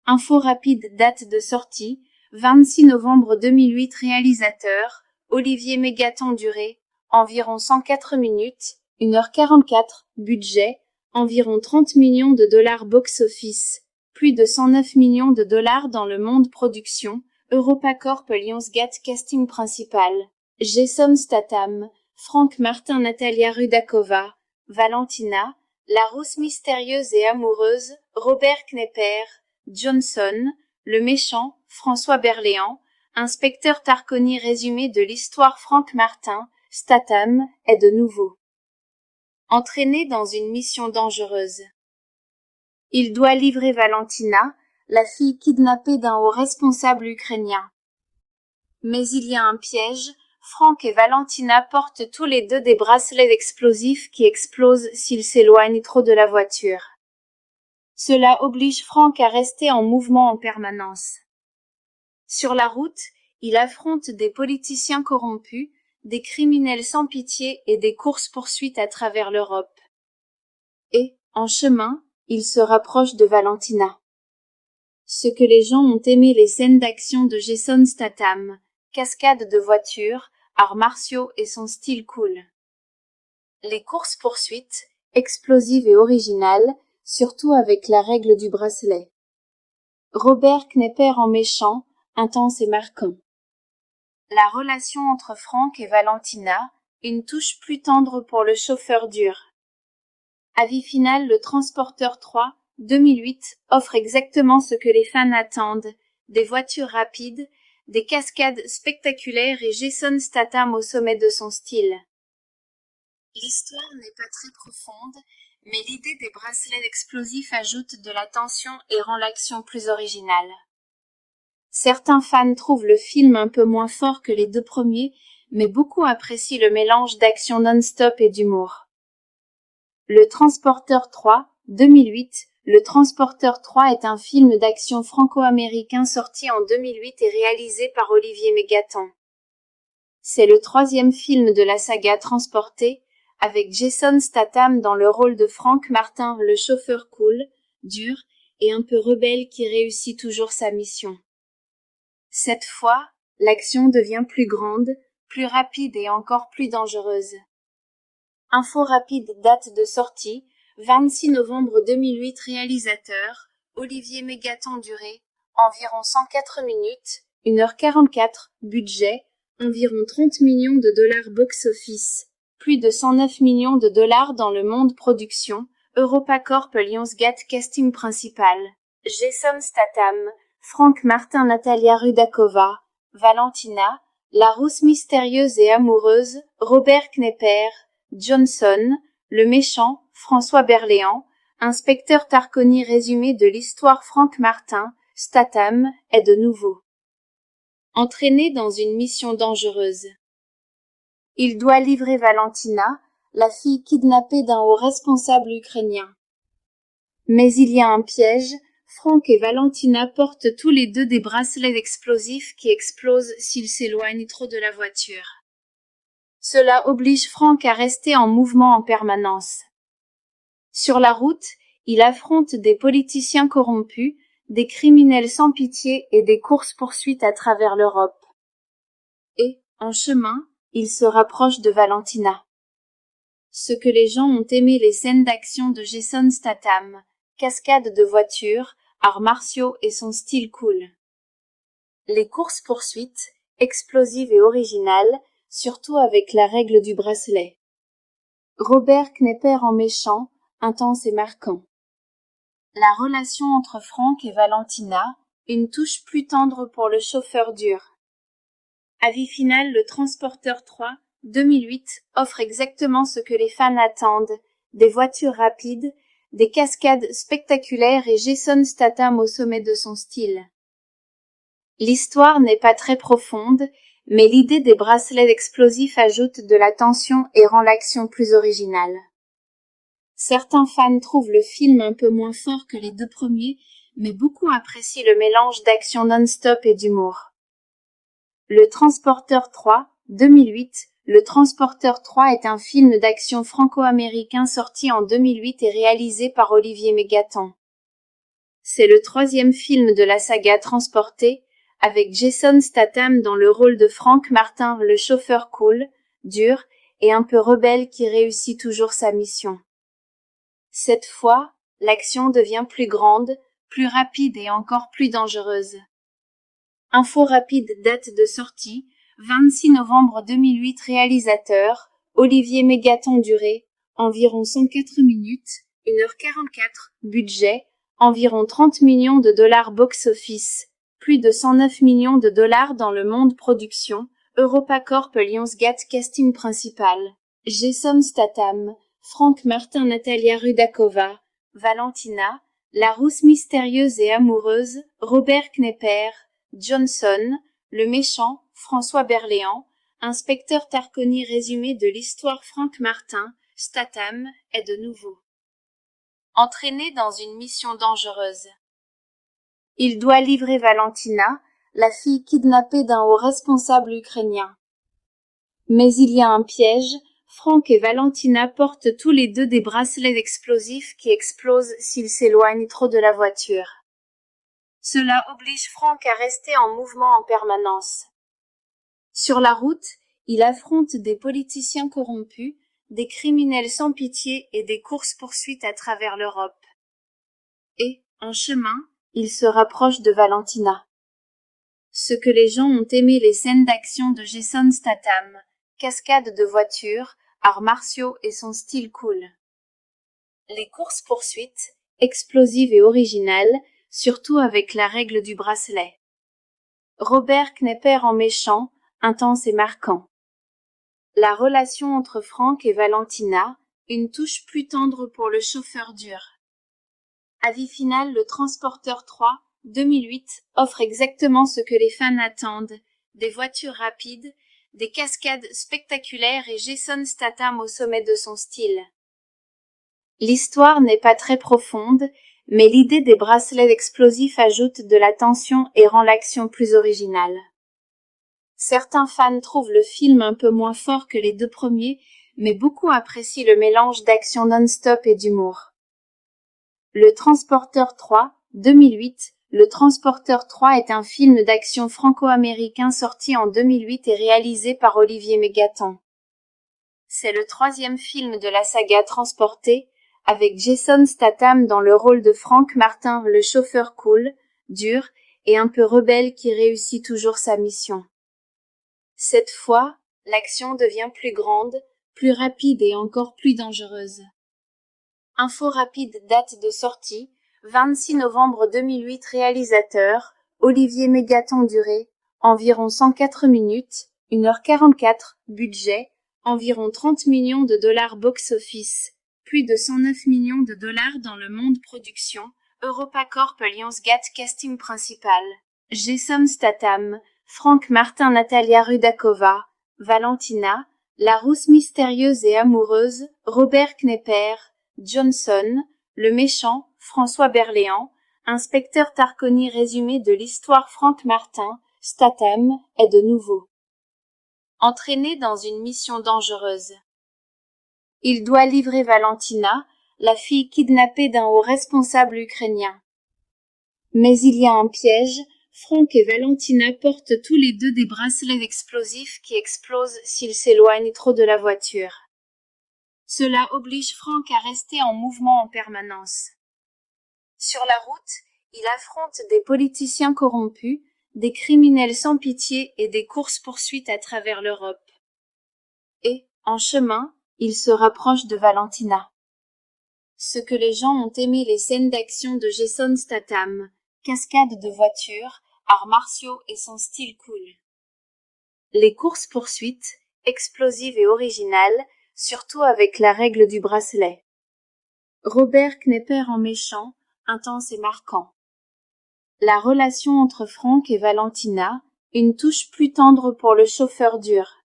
Info rapide. Date de sortie, 26 novembre 2008. Réalisateur, Olivier Mégaton. Durée, environ 104 minutes, 1h44. Budget, environ 30 millions de dollars. Box-office, plus de 109 millions de dollars dans le monde. Production, EuropaCorp Lionsgate. Casting principal, Jason Statham, Frank Martin, Natalia Rudakova, Valentina, la rousse mystérieuse et amoureuse, Robert Knepper, Johnson, le méchant, François Berléand, inspecteur Tarconi. Résumé de l'histoire. Frank Martin, Statham, est de nouveau entraîné dans une mission dangereuse. Il doit livrer Valentina, la fille kidnappée d'un haut responsable ukrainien. Mais il y a un piège, Frank et Valentina portent tous les deux des bracelets explosifs qui explosent s'ils s'éloignent trop de la voiture. Cela oblige Frank à rester en mouvement en permanence. Sur la route, il affronte des politiciens corrompus, des criminels sans pitié et des courses-poursuites à travers l'Europe. Et, en chemin, il se rapproche de Valentina. Ce que les gens ont aimé les scènes d'action de Jason Statham, cascades de voitures, arts martiaux et son style cool. Les courses-poursuites, explosives et originales, surtout avec la règle du bracelet. Robert Knepper en méchant, intense et marquant. La relation entre Frank et Valentina, une touche plus tendre pour le chauffeur dur. Avis final. Le Transporteur 3, 2008, offre exactement ce que les fans attendent, des voitures rapides, des cascades spectaculaires et Jason Statham au sommet de son style. L'histoire n'est pas très profonde, mais l'idée des bracelets explosifs ajoute de la tension et rend l'action plus originale. Certains fans trouvent le film un peu moins fort que les deux premiers, mais beaucoup apprécient le mélange d'action non-stop et d'humour. Le Transporteur 3, 2008. Le Transporteur 3 est un film d'action franco-américain sorti en 2008 et réalisé par Olivier Mégaton. C'est le troisième film de la saga Transporté, avec Jason Statham dans le rôle de Frank Martin, le chauffeur cool, dur et un peu rebelle qui réussit toujours sa mission. Cette fois, l'action devient plus grande, plus rapide et encore plus dangereuse. Info rapide. Date de sortie, 26 novembre 2008. Réalisateur, Olivier Mégaton durée, environ 104 minutes, 1h44, budget, environ 30 millions de dollars box-office, plus de 109 millions de dollars dans le monde production, EuropaCorp Lionsgate casting principal, Jason Statham, Frank Martin Natalia Rudakova, Valentina, la rousse mystérieuse et amoureuse, Robert Knepper, Johnson, le méchant, François Berléand, Inspecteur Tarconi résumé de l'histoire Frank Martin, Statham, est de nouveau entraîné dans une mission dangereuse. Il doit livrer Valentina, la fille kidnappée d'un haut responsable ukrainien. Mais il y a un piège, Frank et Valentina portent tous les deux des bracelets explosifs qui explosent s'ils s'éloignent trop de la voiture. Cela oblige Frank à rester en mouvement en permanence. Sur la route, il affronte des politiciens corrompus, des criminels sans pitié et des courses-poursuites à travers l'Europe. Et, en chemin, il se rapproche de Valentina. Ce que les gens ont aimé les scènes d'action de Jason Statham, cascades de voitures, arts martiaux et son style cool. Les courses-poursuites, explosives et originales, surtout avec la règle du bracelet. Robert Knepper en méchant, intense et marquant. La relation entre Frank et Valentina, une touche plus tendre pour le chauffeur dur. Avis final, le Transporteur 3, 2008, offre exactement ce que les fans attendent, des voitures rapides, des cascades spectaculaires et Jason Statham au sommet de son style. L'histoire n'est pas très profonde, mais l'idée des bracelets explosifs ajoute de la tension et rend l'action plus originale. Certains fans trouvent le film un peu moins fort que les deux premiers, mais beaucoup apprécient le mélange d'action non-stop et d'humour. Le Transporteur 3, 2008. Le Transporteur 3 est un film d'action franco-américain sorti en 2008 et réalisé par Olivier Mégaton. C'est le troisième film de la saga Transporté, avec Jason Statham dans le rôle de Frank Martin, le chauffeur cool, dur et un peu rebelle qui réussit toujours sa mission. Cette fois, l'action devient plus grande, plus rapide et encore plus dangereuse. Info rapide, date de sortie, 26 novembre 2008. Réalisateur, Olivier Mégaton durée, environ 104 minutes, 1h44, budget, environ 30 millions de dollars box-office, plus de 109 millions de dollars dans le monde production, EuropaCorp Lionsgate casting principal, Jason Statham, Frank Martin Natalia Rudakova, Valentina, la rousse mystérieuse et amoureuse, Robert Knepper, Johnson, le méchant, François Berléand, Inspecteur Tarconi résumé de l'histoire Frank Martin, Statham, est de nouveau entraîné dans une mission dangereuse. Il doit livrer Valentina, la fille kidnappée d'un haut responsable ukrainien. Mais il y a un piège, Frank et Valentina portent tous les deux des bracelets explosifs qui explosent s'ils s'éloignent trop de la voiture. Cela oblige Frank à rester en mouvement en permanence. Sur la route, il affronte des politiciens corrompus, des criminels sans pitié et des courses-poursuites à travers l'Europe. Et, en chemin, il se rapproche de Valentina. Ce que les gens ont aimé les scènes d'action de Jason Statham, cascades de voitures, arts martiaux et son style cool. Les courses-poursuites, explosives et originales, surtout avec la règle du bracelet. Robert Knepper en méchant, intense et marquant. La relation entre Frank et Valentina, une touche plus tendre pour le chauffeur dur. Avis final, le Transporteur 3, 2008, offre exactement ce que les fans attendent, des voitures rapides, des cascades spectaculaires et Jason Statham au sommet de son style. L'histoire n'est pas très profonde, mais l'idée des bracelets explosifs ajoute de la tension et rend l'action plus originale. Certains fans trouvent le film un peu moins fort que les deux premiers, mais beaucoup apprécient le mélange d'action non-stop et d'humour. Le Transporteur 3, 2008. Le Transporteur 3 est un film d'action franco-américain sorti en 2008 et réalisé par Olivier Mégaton. C'est le troisième film de la saga Transporté, avec Jason Statham dans le rôle de Frank Martin, le chauffeur cool, dur et un peu rebelle qui réussit toujours sa mission. Cette fois, l'action devient plus grande, plus rapide et encore plus dangereuse. Info rapide, date de sortie, 26 novembre 2008. Réalisateur, Olivier Mégaton. Durée, environ 104 minutes, 1h44. Budget, environ 30 millions de dollars. Box-office, plus de 109 millions de dollars dans le monde. Production, EuropaCorp. Lionsgate. Casting principal, Jason Statham, Frank Martin, Natalia Rudakova, Valentina, la rousse mystérieuse et amoureuse, Robert Knepper, Johnson, le méchant, François Berléand, inspecteur Tarconi. Résumé de l'histoire. Frank Martin, Statham, est de nouveau entraîné dans une mission dangereuse. Il doit livrer Valentina, la fille kidnappée d'un haut responsable ukrainien. Mais il y a un piège. Frank et Valentina portent tous les deux des bracelets explosifs qui explosent s'ils s'éloignent trop de la voiture. Cela oblige Frank à rester en mouvement en permanence. Sur la route, il affronte des politiciens corrompus, des criminels sans pitié et des courses-poursuites à travers l'Europe. Et, en chemin, il se rapproche de Valentina. Ce que les gens ont aimé les scènes d'action de Jason Statham, cascades de voitures, arts martiaux et son style cool. Les courses-poursuites, explosives et originales, surtout avec la règle du bracelet. Robert Knepper en méchant, intense et marquant. La relation entre Frank et Valentina, une touche plus tendre pour le chauffeur dur.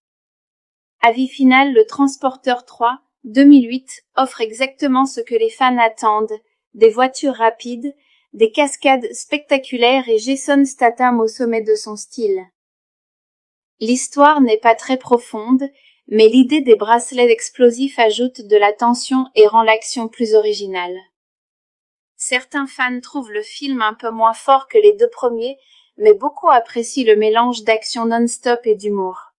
Avis final. Le Transporteur 3, 2008, offre exactement ce que les fans attendent, des voitures rapides, des cascades spectaculaires et Jason Statham au sommet de son style. L'histoire n'est pas très profonde, mais l'idée des bracelets explosifs ajoute de la tension et rend l'action plus originale. Certains fans trouvent le film un peu moins fort que les deux premiers, mais beaucoup apprécient le mélange d'action non-stop et d'humour.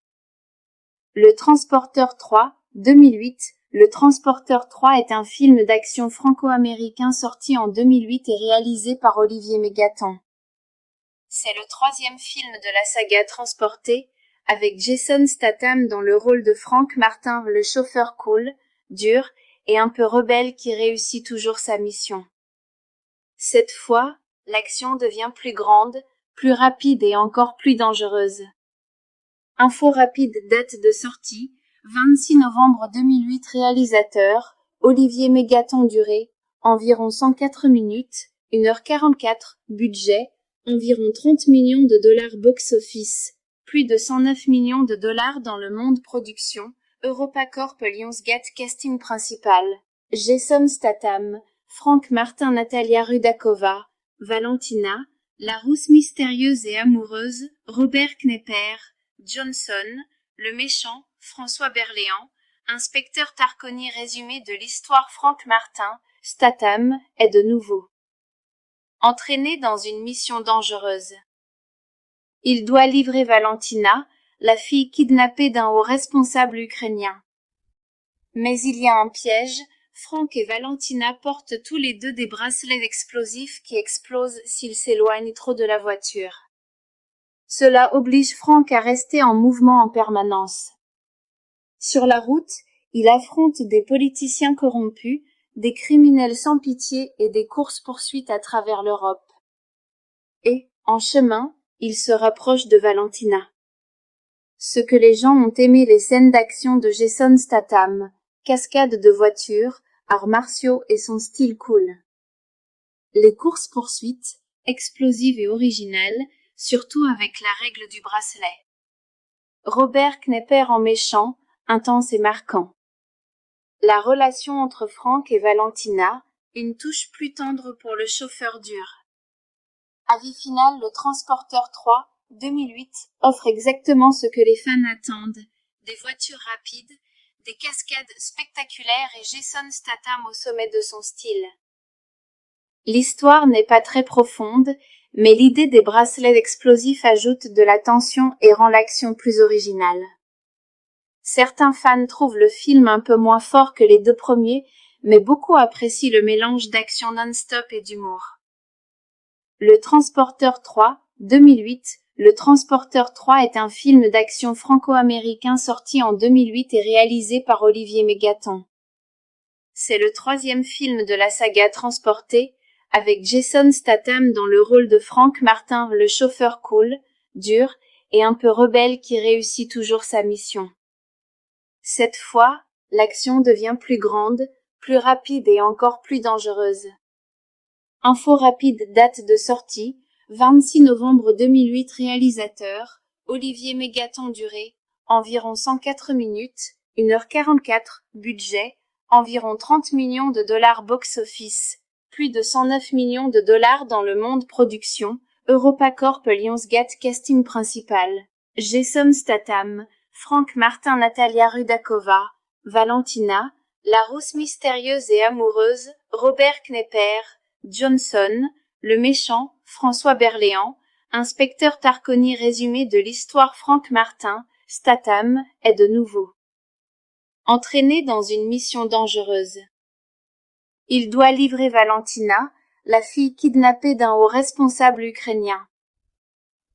Le Transporteur 3, 2008. Le Transporteur 3 est un film d'action franco-américain sorti en 2008 et réalisé par Olivier Mégaton. C'est le troisième film de la saga Transporté, avec Jason Statham dans le rôle de Frank Martin, le chauffeur cool, dur et un peu rebelle qui réussit toujours sa mission. Cette fois, l'action devient plus grande, plus rapide et encore plus dangereuse. Info rapide, date de sortie, 26 novembre 2008. Réalisateur, Olivier Mégaton. Durée, environ 104 minutes, 1h44. Budget, environ 30 millions de dollars. Box-office, plus de 109 millions de dollars dans le monde. Production, EuropaCorp. Lionsgate. Casting principal, Jason Statham, Frank Martin, Natalia Rudakova, Valentina, la rousse mystérieuse et amoureuse, Robert Knepper, Johnson, le méchant, François Berléand, inspecteur Tarconi. Résumé de l'histoire. Frank Martin, Statham, est de nouveau entraîné dans une mission dangereuse. Il doit livrer Valentina, la fille kidnappée d'un haut responsable ukrainien. Mais il y a un piège. Frank et Valentina portent tous les deux des bracelets explosifs qui explosent s'ils s'éloignent trop de la voiture. Cela oblige Frank à rester en mouvement en permanence. Sur la route, il affronte des politiciens corrompus, des criminels sans pitié et des courses-poursuites à travers l'Europe. Et, en chemin, il se rapproche de Valentina. Ce que les gens ont aimé les scènes d'action de Jason Statham, cascades de voitures, arts martiaux et son style cool. Les courses-poursuites, explosives et originales, surtout avec la règle du bracelet. Robert Knepper en méchant, intense et marquant. La relation entre Frank et Valentina, une touche plus tendre pour le chauffeur dur. Avis final. Le Transporteur 3, 2008, offre exactement ce que les fans attendent, des voitures rapides, des cascades spectaculaires et Jason Statham au sommet de son style. L'histoire n'est pas très profonde, mais l'idée des bracelets explosifs ajoute de la tension et rend l'action plus originale. Certains fans trouvent le film un peu moins fort que les deux premiers, mais beaucoup apprécient le mélange d'action non-stop et d'humour. Le Transporteur 3, 2008. Le Transporteur 3 est un film d'action franco-américain sorti en 2008 et réalisé par Olivier Mégaton. C'est le troisième film de la saga Transporté, avec Jason Statham dans le rôle de Frank Martin, le chauffeur cool, dur et un peu rebelle qui réussit toujours sa mission. Cette fois, l'action devient plus grande, plus rapide et encore plus dangereuse. Info rapide, date de sortie, 26 novembre 2008. Réalisateur, Olivier Mégaton. Durée, environ 104 minutes, 1h44, budget, environ 30 millions de dollars box-office, plus de 109 millions de dollars dans le monde. Production, EuropaCorp Lionsgate. Casting principal, Jason Statham, Frank Martin, Natalia Rudakova, Valentina, la rousse mystérieuse et amoureuse, Robert Knepper, Johnson, le méchant, François Berléand, inspecteur Tarconi. Résumé de l'histoire. Frank Martin, Statham, est de nouveau entraîné dans une mission dangereuse. Il doit livrer Valentina, la fille kidnappée d'un haut responsable ukrainien.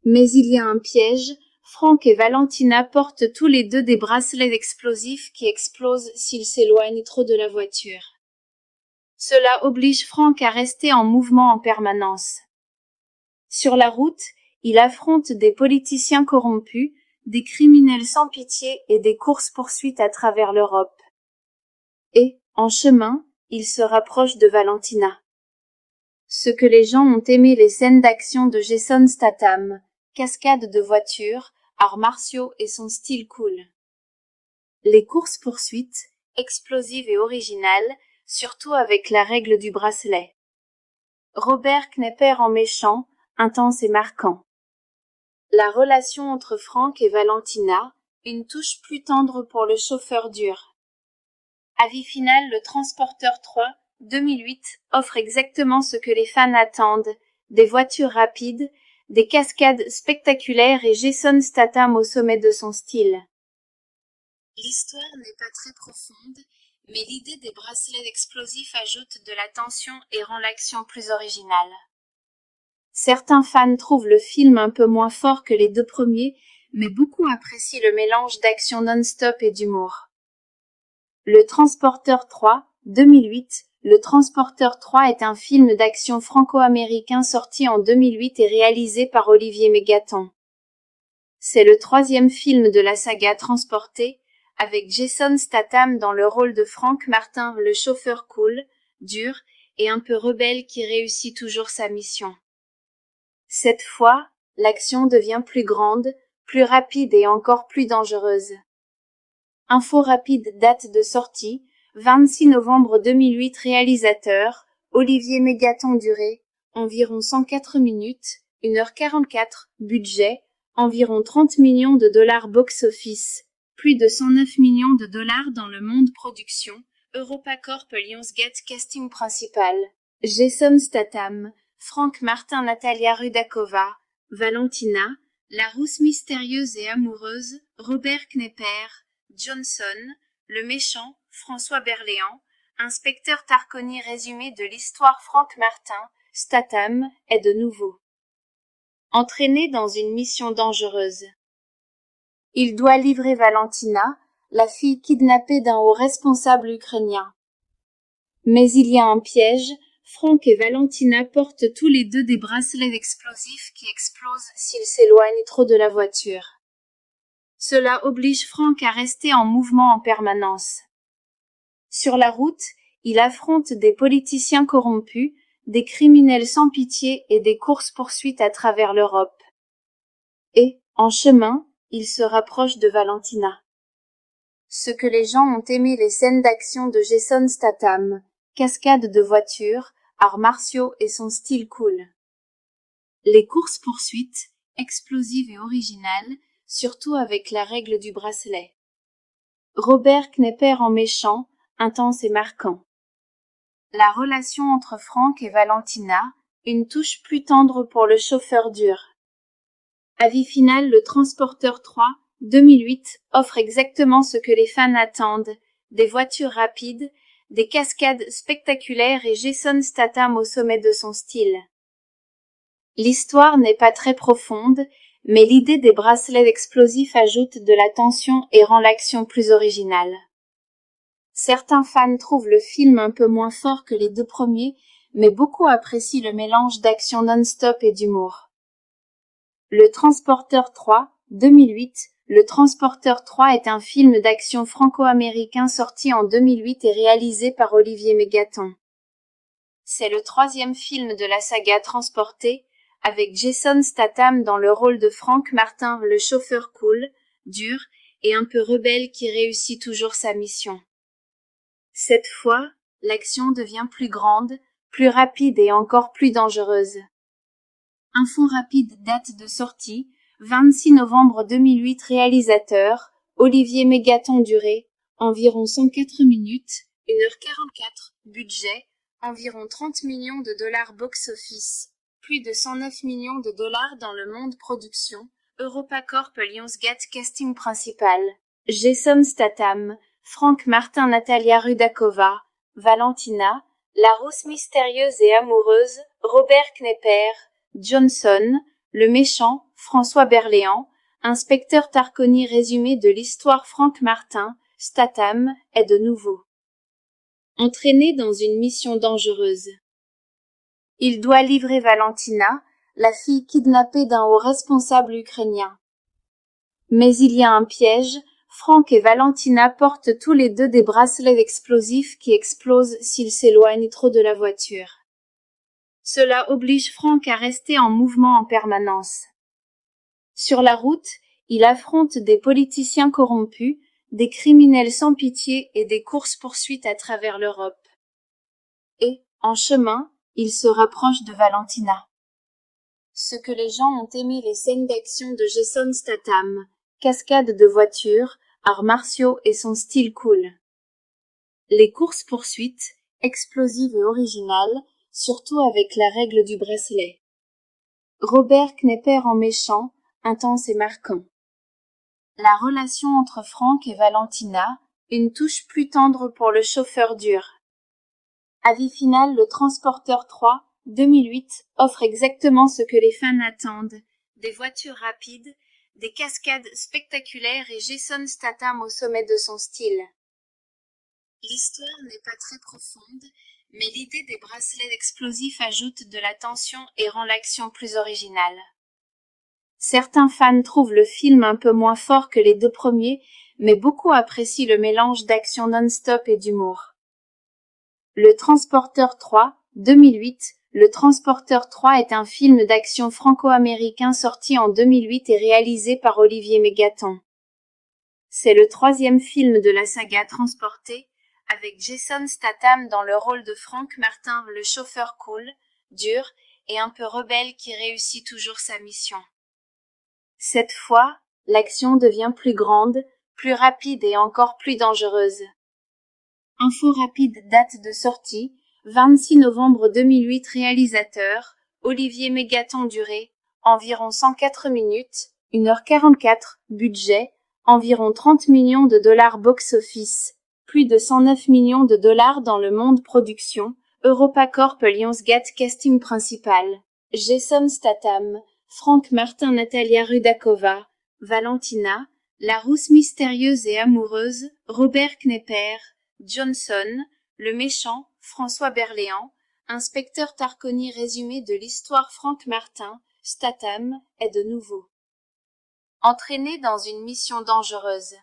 Mais il y a un piège, Frank et Valentina portent tous les deux des bracelets explosifs qui explosent s'ils s'éloignent trop de la voiture. Cela oblige Frank à rester en mouvement en permanence. Sur la route, il affronte des politiciens corrompus, des criminels sans pitié et des courses-poursuites à travers l'Europe. Et, en chemin, il se rapproche de Valentina. Ce que les gens ont aimé les scènes d'action de Jason Statham, cascades de voitures, arts martiaux et son style cool. Les courses-poursuites, explosives et originales, surtout avec la règle du bracelet. Robert Knepper en méchant, intense et marquant. La relation entre Frank et Valentina, une touche plus tendre pour le chauffeur dur. Avis final. Le Transporteur 3, 2008, offre exactement ce que les fans attendent, des voitures rapides, des cascades spectaculaires et Jason Statham au sommet de son style. L'histoire n'est pas très profonde, mais l'idée des bracelets explosifs ajoute de la tension et rend l'action plus originale. Certains fans trouvent le film un peu moins fort que les deux premiers, mais beaucoup apprécient le mélange d'action non-stop et d'humour. Le Transporteur 3, 2008. Le Transporteur 3 est un film d'action franco-américain sorti en 2008 et réalisé par Olivier Mégaton. C'est le troisième film de la saga Transporté, avec Jason Statham dans le rôle de Frank Martin, le chauffeur cool, dur et un peu rebelle qui réussit toujours sa mission. Cette fois, l'action devient plus grande, plus rapide et encore plus dangereuse. Info rapide, date de sortie, 26 novembre 2008. Réalisateur, Olivier Mégaton. Durée, environ 104 minutes, 1h44, budget, environ 30 millions de dollars box-office, plus de 109 millions de dollars dans le monde. Production, EuropaCorp Lionsgate. Casting principal, Jason Statham, Frank Martin, Natalia Rudakova, Valentina, la rousse mystérieuse et amoureuse, Robert Knepper, Johnson, le méchant, François Berléand, inspecteur Tarconi. Résumé de l'histoire. Frank Martin, Statham, est de nouveau entraîné dans une mission dangereuse. Il doit livrer Valentina, la fille kidnappée d'un haut responsable ukrainien. Mais il y a un piège, Frank et Valentina portent tous les deux des bracelets explosifs qui explosent s'ils s'éloignent trop de la voiture. Cela oblige Frank à rester en mouvement en permanence. Sur la route, il affronte des politiciens corrompus, des criminels sans pitié et des courses-poursuites à travers l'Europe. Et, en chemin, il se rapproche de Valentina. Ce que les gens ont aimé les scènes d'action de Jason Statham, cascades de voitures, arts martiaux et son style cool. Les courses-poursuites, explosives et originales, surtout avec la règle du bracelet. Robert Knepper en méchant, intense et marquant. La relation entre Frank et Valentina, une touche plus tendre pour le chauffeur dur. Avis final. Le Transporteur 3, 2008, offre exactement ce que les fans attendent, des voitures rapides, des cascades spectaculaires et Jason Statham au sommet de son style. L'histoire n'est pas très profonde, mais l'idée des bracelets explosifs ajoute de la tension et rend l'action plus originale. Certains fans trouvent le film un peu moins fort que les deux premiers, mais beaucoup apprécient le mélange d'action non-stop et d'humour. Le Transporteur 3, 2008. Le Transporteur 3 est un film d'action franco-américain sorti en 2008 et réalisé par Olivier Mégaton. C'est le troisième film de la saga Transporté, avec Jason Statham dans le rôle de Frank Martin, le chauffeur cool, dur et un peu rebelle qui réussit toujours sa mission. Cette fois, l'action devient plus grande, plus rapide et encore plus dangereuse. Info rapide, date de sortie, 26 novembre 2008. Réalisateur, Olivier Mégaton. Durée, environ 104 minutes, 1h44. Budget, environ 30 millions de dollars box-office, plus de 109 millions de dollars dans le monde. Production, EuropaCorp. Lionsgate. Casting principal, Jason Statham, Frank Martin, Natalia Rudakova, Valentina, la rousse mystérieuse et amoureuse, Robert Knepper, Johnson, le méchant, François Berléand, inspecteur Tarconi. Résumé de l'histoire. Frank Martin, Statham, est de nouveau entraîné dans une mission dangereuse. Il doit livrer Valentina, la fille kidnappée d'un haut responsable ukrainien. Mais il y a un piège. Frank et Valentina portent tous les deux des bracelets explosifs qui explosent s'ils s'éloignent trop de la voiture. Cela oblige Frank à rester en mouvement en permanence. Sur la route, il affronte des politiciens corrompus, des criminels sans pitié et des courses-poursuites à travers l'Europe. Et, en chemin, il se rapproche de Valentina. Ce que les gens ont aimé les scènes d'action de Jason Statham, cascades de voitures, arts martiaux et son style cool. Les courses-poursuites, explosives et originales, surtout avec la règle du bracelet. Robert Knepper en méchant, intense et marquant. La relation entre Frank et Valentina, une touche plus tendre pour le chauffeur dur. Avis final. Le Transporteur 3, 2008, offre exactement ce que les fans attendent. Des voitures rapides, des cascades spectaculaires et Jason Statham au sommet de son style. L'histoire n'est pas très profonde, mais l'idée des bracelets explosifs ajoute de la tension et rend l'action plus originale. Certains fans trouvent le film un peu moins fort que les deux premiers, mais beaucoup apprécient le mélange d'action non-stop et d'humour. Le Transporteur 3, 2008. Le Transporteur 3 est un film d'action franco-américain sorti en 2008 et réalisé par Olivier Mégaton. C'est le troisième film de la saga Transporté, avec Jason Statham dans le rôle de Frank Martin, le chauffeur cool, dur et un peu rebelle qui réussit toujours sa mission. Cette fois, l'action devient plus grande, plus rapide et encore plus dangereuse. Info rapide, date de sortie, 26 novembre 2008. Réalisateur, Olivier Mégaton. Durée, environ 104 minutes, 1h44. Budget, environ 30 millions de dollars box-office, plus de 109 millions de dollars dans le monde. Production, EuropaCorp. Lionsgate. Casting principal, Jason Statham, Frank Martin, Natalia Rudakova, Valentina, la rousse mystérieuse et amoureuse, Robert Knepper, Johnson, le méchant, François Berléand, inspecteur Tarconi. Résumé de l'histoire. Frank Martin, Statham, est de nouveau entraîné dans une mission dangereuse.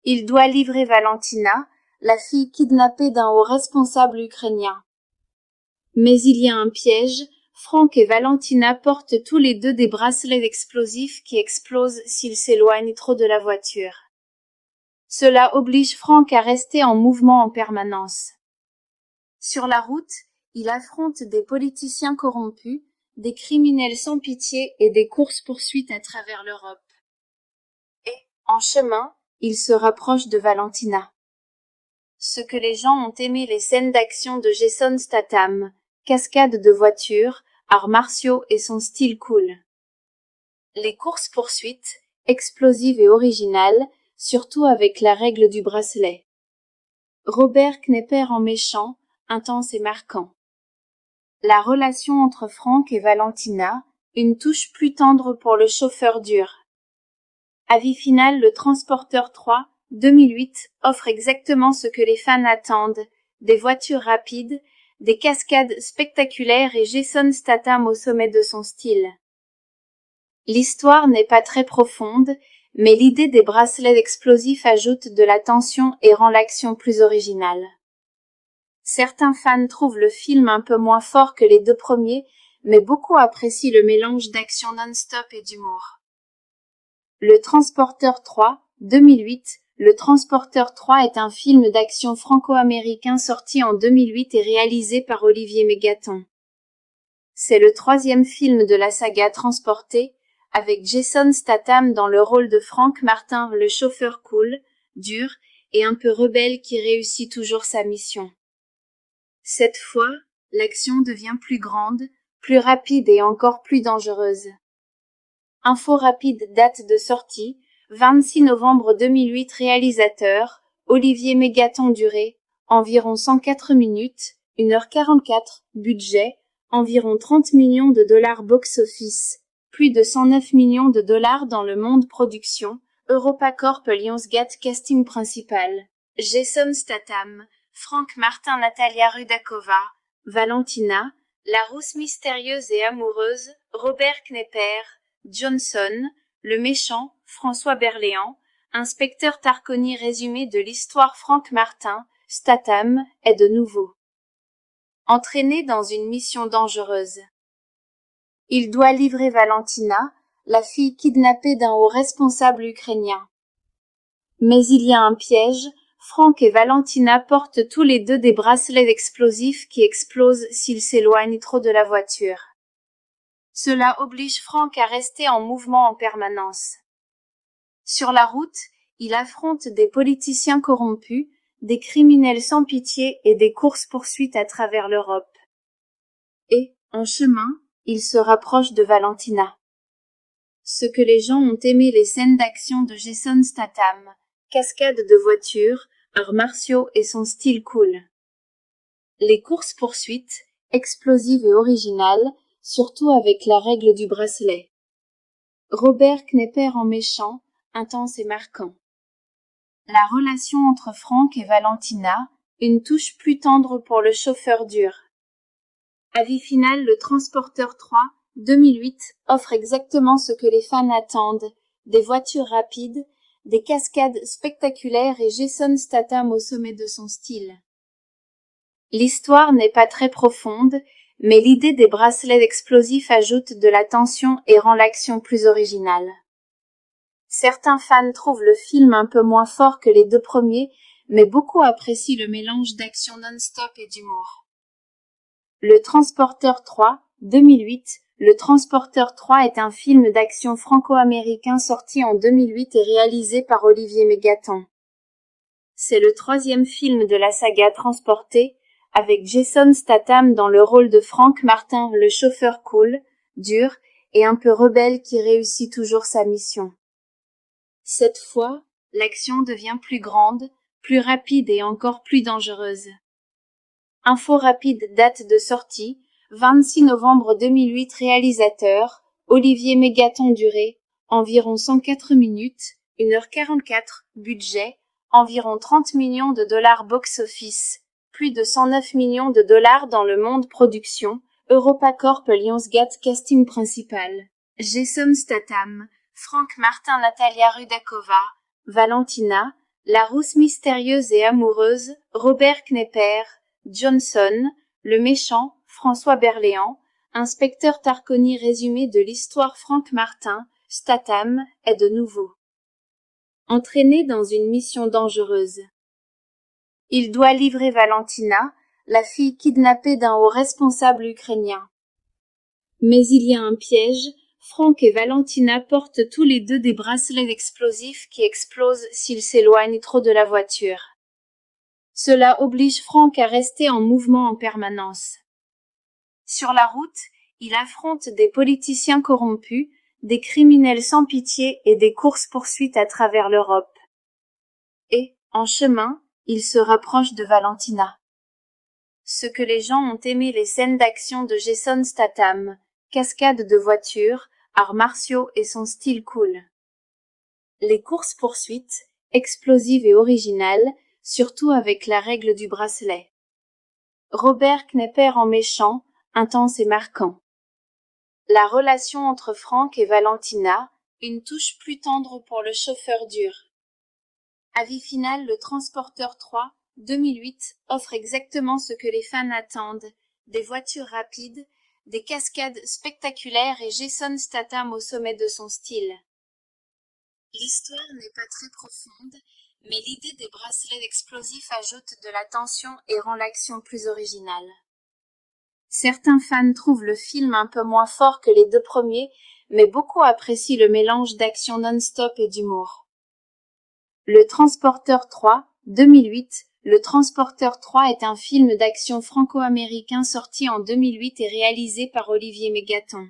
Il doit livrer Valentina, la fille kidnappée d'un haut responsable ukrainien. Mais il y a un piège. Frank et Valentina portent tous les deux des bracelets explosifs qui explosent s'ils s'éloignent trop de la voiture. Cela oblige Frank à rester en mouvement en permanence. Sur la route, il affronte des politiciens corrompus, des criminels sans pitié et des courses-poursuites à travers l'Europe. Et, en chemin, il se rapproche de Valentina. Ce que les gens ont aimé les scènes d'action de Jason Statham, cascades de voitures, arts martiaux et son style cool. Les courses-poursuites, explosives et originales, surtout avec la règle du bracelet. Robert Knepper en méchant, intense et marquant. La relation entre Frank et Valentina, une touche plus tendre pour le chauffeur dur. Avis final, le Transporteur 3, 2008, offre exactement ce que les fans attendent, des voitures rapides, des cascades spectaculaires et Jason Statham au sommet de son style. L'histoire n'est pas très profonde, mais l'idée des bracelets explosifs ajoute de la tension et rend l'action plus originale. Certains fans trouvent le film un peu moins fort que les deux premiers, mais beaucoup apprécient le mélange d'action non-stop et d'humour. Le Transporteur 3, 2008. Le Transporteur 3 est un film d'action franco-américain sorti en 2008 et réalisé par Olivier Mégaton. C'est le troisième film de la saga Transporté, avec Jason Statham dans le rôle de Frank Martin, le chauffeur cool, dur et un peu rebelle qui réussit toujours sa mission. Cette fois, l'action devient plus grande, plus rapide et encore plus dangereuse. Info rapide, date de sortie, 26 novembre 2008. Réalisateur, Olivier Mégaton. Durée, environ 104 minutes, 1h44. Budget, environ 30 millions de dollars box-office, plus de 109 millions de dollars dans le monde. Production, EuropaCorp. Lionsgate. Casting principal, Jason Statham, Frank Martin, Natalia Rudakova, Valentina, la rousse mystérieuse et amoureuse, Robert Knepper, Johnson, le méchant, François Berléand, inspecteur Tarconi. Résumé de l'histoire. Frank Martin, Statham, est de nouveau entraîné dans une mission dangereuse. Il doit livrer Valentina, la fille kidnappée d'un haut responsable ukrainien. Mais il y a un piège, Frank et Valentina portent tous les deux des bracelets explosifs qui explosent s'ils s'éloignent trop de la voiture. Cela oblige Frank à rester en mouvement en permanence. Sur la route, il affronte des politiciens corrompus, des criminels sans pitié et des courses-poursuites à travers l'Europe. Et, en chemin, il se rapproche de Valentina. Ce que les gens ont aimé les scènes d'action de Jason Statham, cascades de voitures, arts martiaux et son style cool. Les courses-poursuites, explosives et originales, surtout avec la règle du bracelet. Robert Knepper en méchant, intense et marquant. La relation entre Frank et Valentina, une touche plus tendre pour le chauffeur dur. Avis final, le Transporteur 3, 2008, offre exactement ce que les fans attendent, des voitures rapides, des cascades spectaculaires et Jason Statham au sommet de son style. L'histoire n'est pas très profonde, mais l'idée des bracelets explosifs ajoute de la tension et rend l'action plus originale. Certains fans trouvent le film un peu moins fort que les deux premiers, mais beaucoup apprécient le mélange d'action non-stop et d'humour. Le Transporteur 3, 2008. Le Transporteur 3 est un film d'action franco-américain sorti en 2008 et réalisé par Olivier Mégaton. C'est le troisième film de la saga Transporté, avec Jason Statham dans le rôle de Frank Martin, le chauffeur cool, dur et un peu rebelle qui réussit toujours sa mission. Cette fois, l'action devient plus grande, plus rapide et encore plus dangereuse. Info rapide, date de sortie, 26 novembre 2008. Réalisateur, Olivier Mégaton. Durée, environ 104 minutes, 1h44. Budget, environ 30 millions de dollars box-office, plus de 109 millions de dollars dans le monde. Production, EuropaCorp. Lionsgate. Casting principal, Jason Statham, Frank Martin, Natalia Rudakova, Valentina, la rousse mystérieuse et amoureuse, Robert Knepper, Johnson, le méchant, François Berléand, inspecteur Tarconi. Résumé de l'histoire. Frank Martin, Statham, est de nouveau entraîné dans une mission dangereuse. Il doit livrer Valentina, la fille kidnappée d'un haut responsable ukrainien. Mais il y a un piège, Frank et Valentina portent tous les deux des bracelets explosifs qui explosent s'ils s'éloignent trop de la voiture. Cela oblige Frank à rester en mouvement en permanence. Sur la route, il affronte des politiciens corrompus, des criminels sans pitié et des courses-poursuites à travers l'Europe. Et, en chemin, il se rapproche de Valentina. Ce que les gens ont aimé les scènes d'action de Jason Statham, cascades de voitures, arts martiaux et son style cool. Les courses-poursuites, explosives et originales, surtout avec la règle du bracelet. Robert Knepper en méchant, intense et marquant. La relation entre Frank et Valentina, une touche plus tendre pour le chauffeur dur. Avis final, le Transporteur 3, 2008, offre exactement ce que les fans attendent, des voitures rapides, des cascades spectaculaires et Jason Statham au sommet de son style. L'histoire n'est pas très profonde, mais l'idée des bracelets explosifs ajoute de la tension et rend l'action plus originale. Certains fans trouvent le film un peu moins fort que les deux premiers, mais beaucoup apprécient le mélange d'action non-stop et d'humour. Le Transporteur 3, 2008. Le Transporteur 3 est un film d'action franco-américain sorti en 2008 et réalisé par Olivier Mégaton.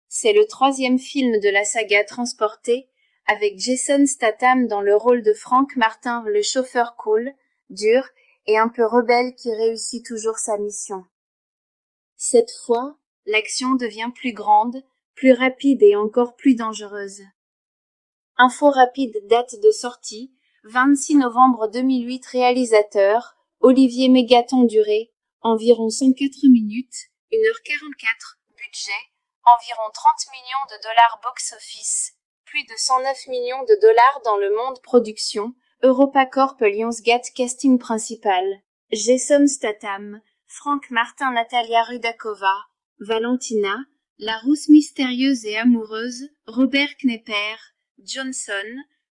C'est le troisième film de la saga Transporté, avec Jason Statham dans le rôle de Frank Martin, le chauffeur cool, dur et un peu rebelle qui réussit toujours sa mission. Cette fois, l'action devient plus grande, plus rapide et encore plus dangereuse. Info rapide, date de sortie, 26 novembre 2008. Réalisateur, Olivier Mégaton. Durée, environ 104 minutes, 1h44. Budget, environ 30 millions de dollars box-office, plus de 109 millions de dollars dans le monde. Production, EuropaCorp Lionsgate. Casting principal, Jason Statham, Frank Martin, Natalia Rudakova, Valentina, la rousse mystérieuse et amoureuse, Robert Knepper, Johnson,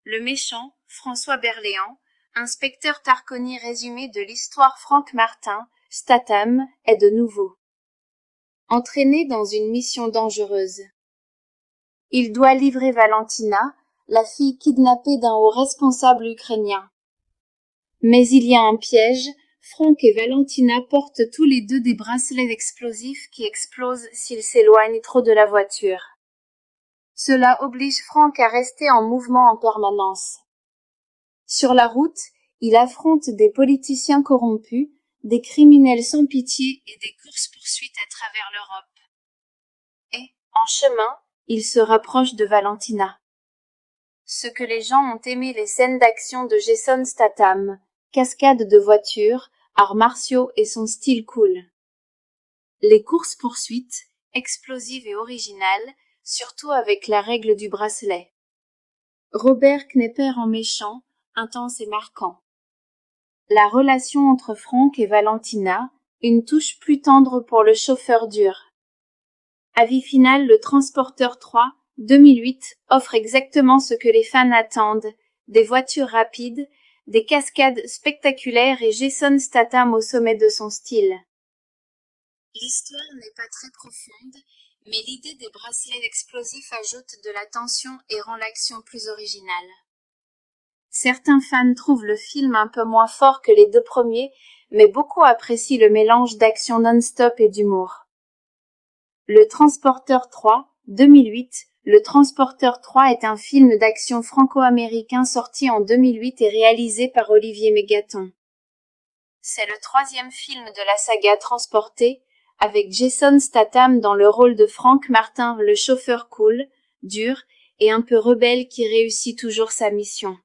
le méchant, François Berléand, inspecteur Tarconi. Résumé de l'histoire. Frank Martin, Statham, est de nouveau entraîné dans une mission dangereuse. Il doit livrer Valentina, la fille kidnappée d'un haut responsable ukrainien. Mais il y a un piège, Frank et Valentina portent tous les deux des bracelets explosifs qui explosent s'ils s'éloignent trop de la voiture. Cela oblige Frank à rester en mouvement en permanence. Sur la route, il affronte des politiciens corrompus, des criminels sans pitié et des courses-poursuites à travers l'Europe. Et, en chemin, il se rapproche de Valentina. Ce que les gens ont aimé les scènes d'action de Jason Statham, cascades de voitures, arts martiaux et son style cool. Les courses-poursuites, explosives et originales, surtout avec la règle du bracelet. Robert Knepper en méchant, intense et marquant. La relation entre Frank et Valentina, une touche plus tendre pour le chauffeur dur. Avis final, le Transporteur 3, 2008, offre exactement ce que les fans attendent, des voitures rapides, des cascades spectaculaires et Jason Statham au sommet de son style. L'histoire n'est pas très profonde, mais l'idée des bracelets explosifs ajoute de la tension et rend l'action plus originale. Certains fans trouvent le film un peu moins fort que les deux premiers, mais beaucoup apprécient le mélange d'action non-stop et d'humour. Le Transporteur 3, 2008. Le Transporteur 3 est un film d'action franco-américain sorti en 2008 et réalisé par Olivier Mégaton. C'est le troisième film de la saga Transporté, avec Jason Statham dans le rôle de Frank Martin, le chauffeur cool, dur et un peu rebelle qui réussit toujours sa mission.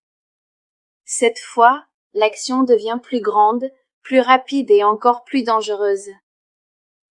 Cette fois, l'action devient plus grande, plus rapide et encore plus dangereuse.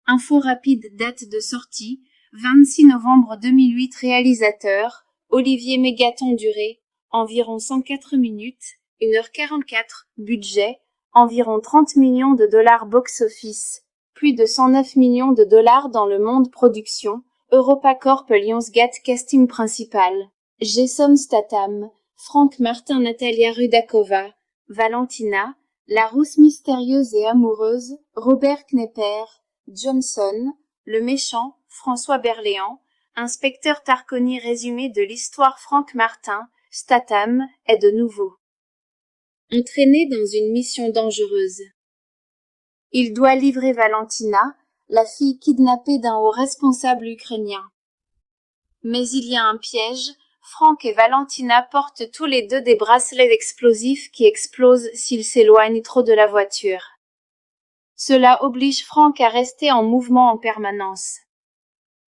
Info rapide, date de sortie, 26 novembre 2008. Réalisateur, Olivier Mégaton. Durée, environ 104 minutes, 1h44. Budget, environ 30 millions de dollars box-office, plus de 109 millions de dollars dans le monde. Production, EuropaCorp Lionsgate. Casting principal, Jason Statham, Frank Martin, Natalia Rudakova, Valentina, la rousse mystérieuse et amoureuse, Robert Knepper, Johnson, le méchant, François Berléand, inspecteur Tarconi. Résumé de l'histoire. Frank Martin, Statham, est de nouveau entraîné dans une mission dangereuse. Il doit livrer Valentina, la fille kidnappée d'un haut responsable ukrainien. Mais il y a un piège, Frank et Valentina portent tous les deux des bracelets explosifs qui explosent s'ils s'éloignent trop de la voiture. Cela oblige Frank à rester en mouvement en permanence.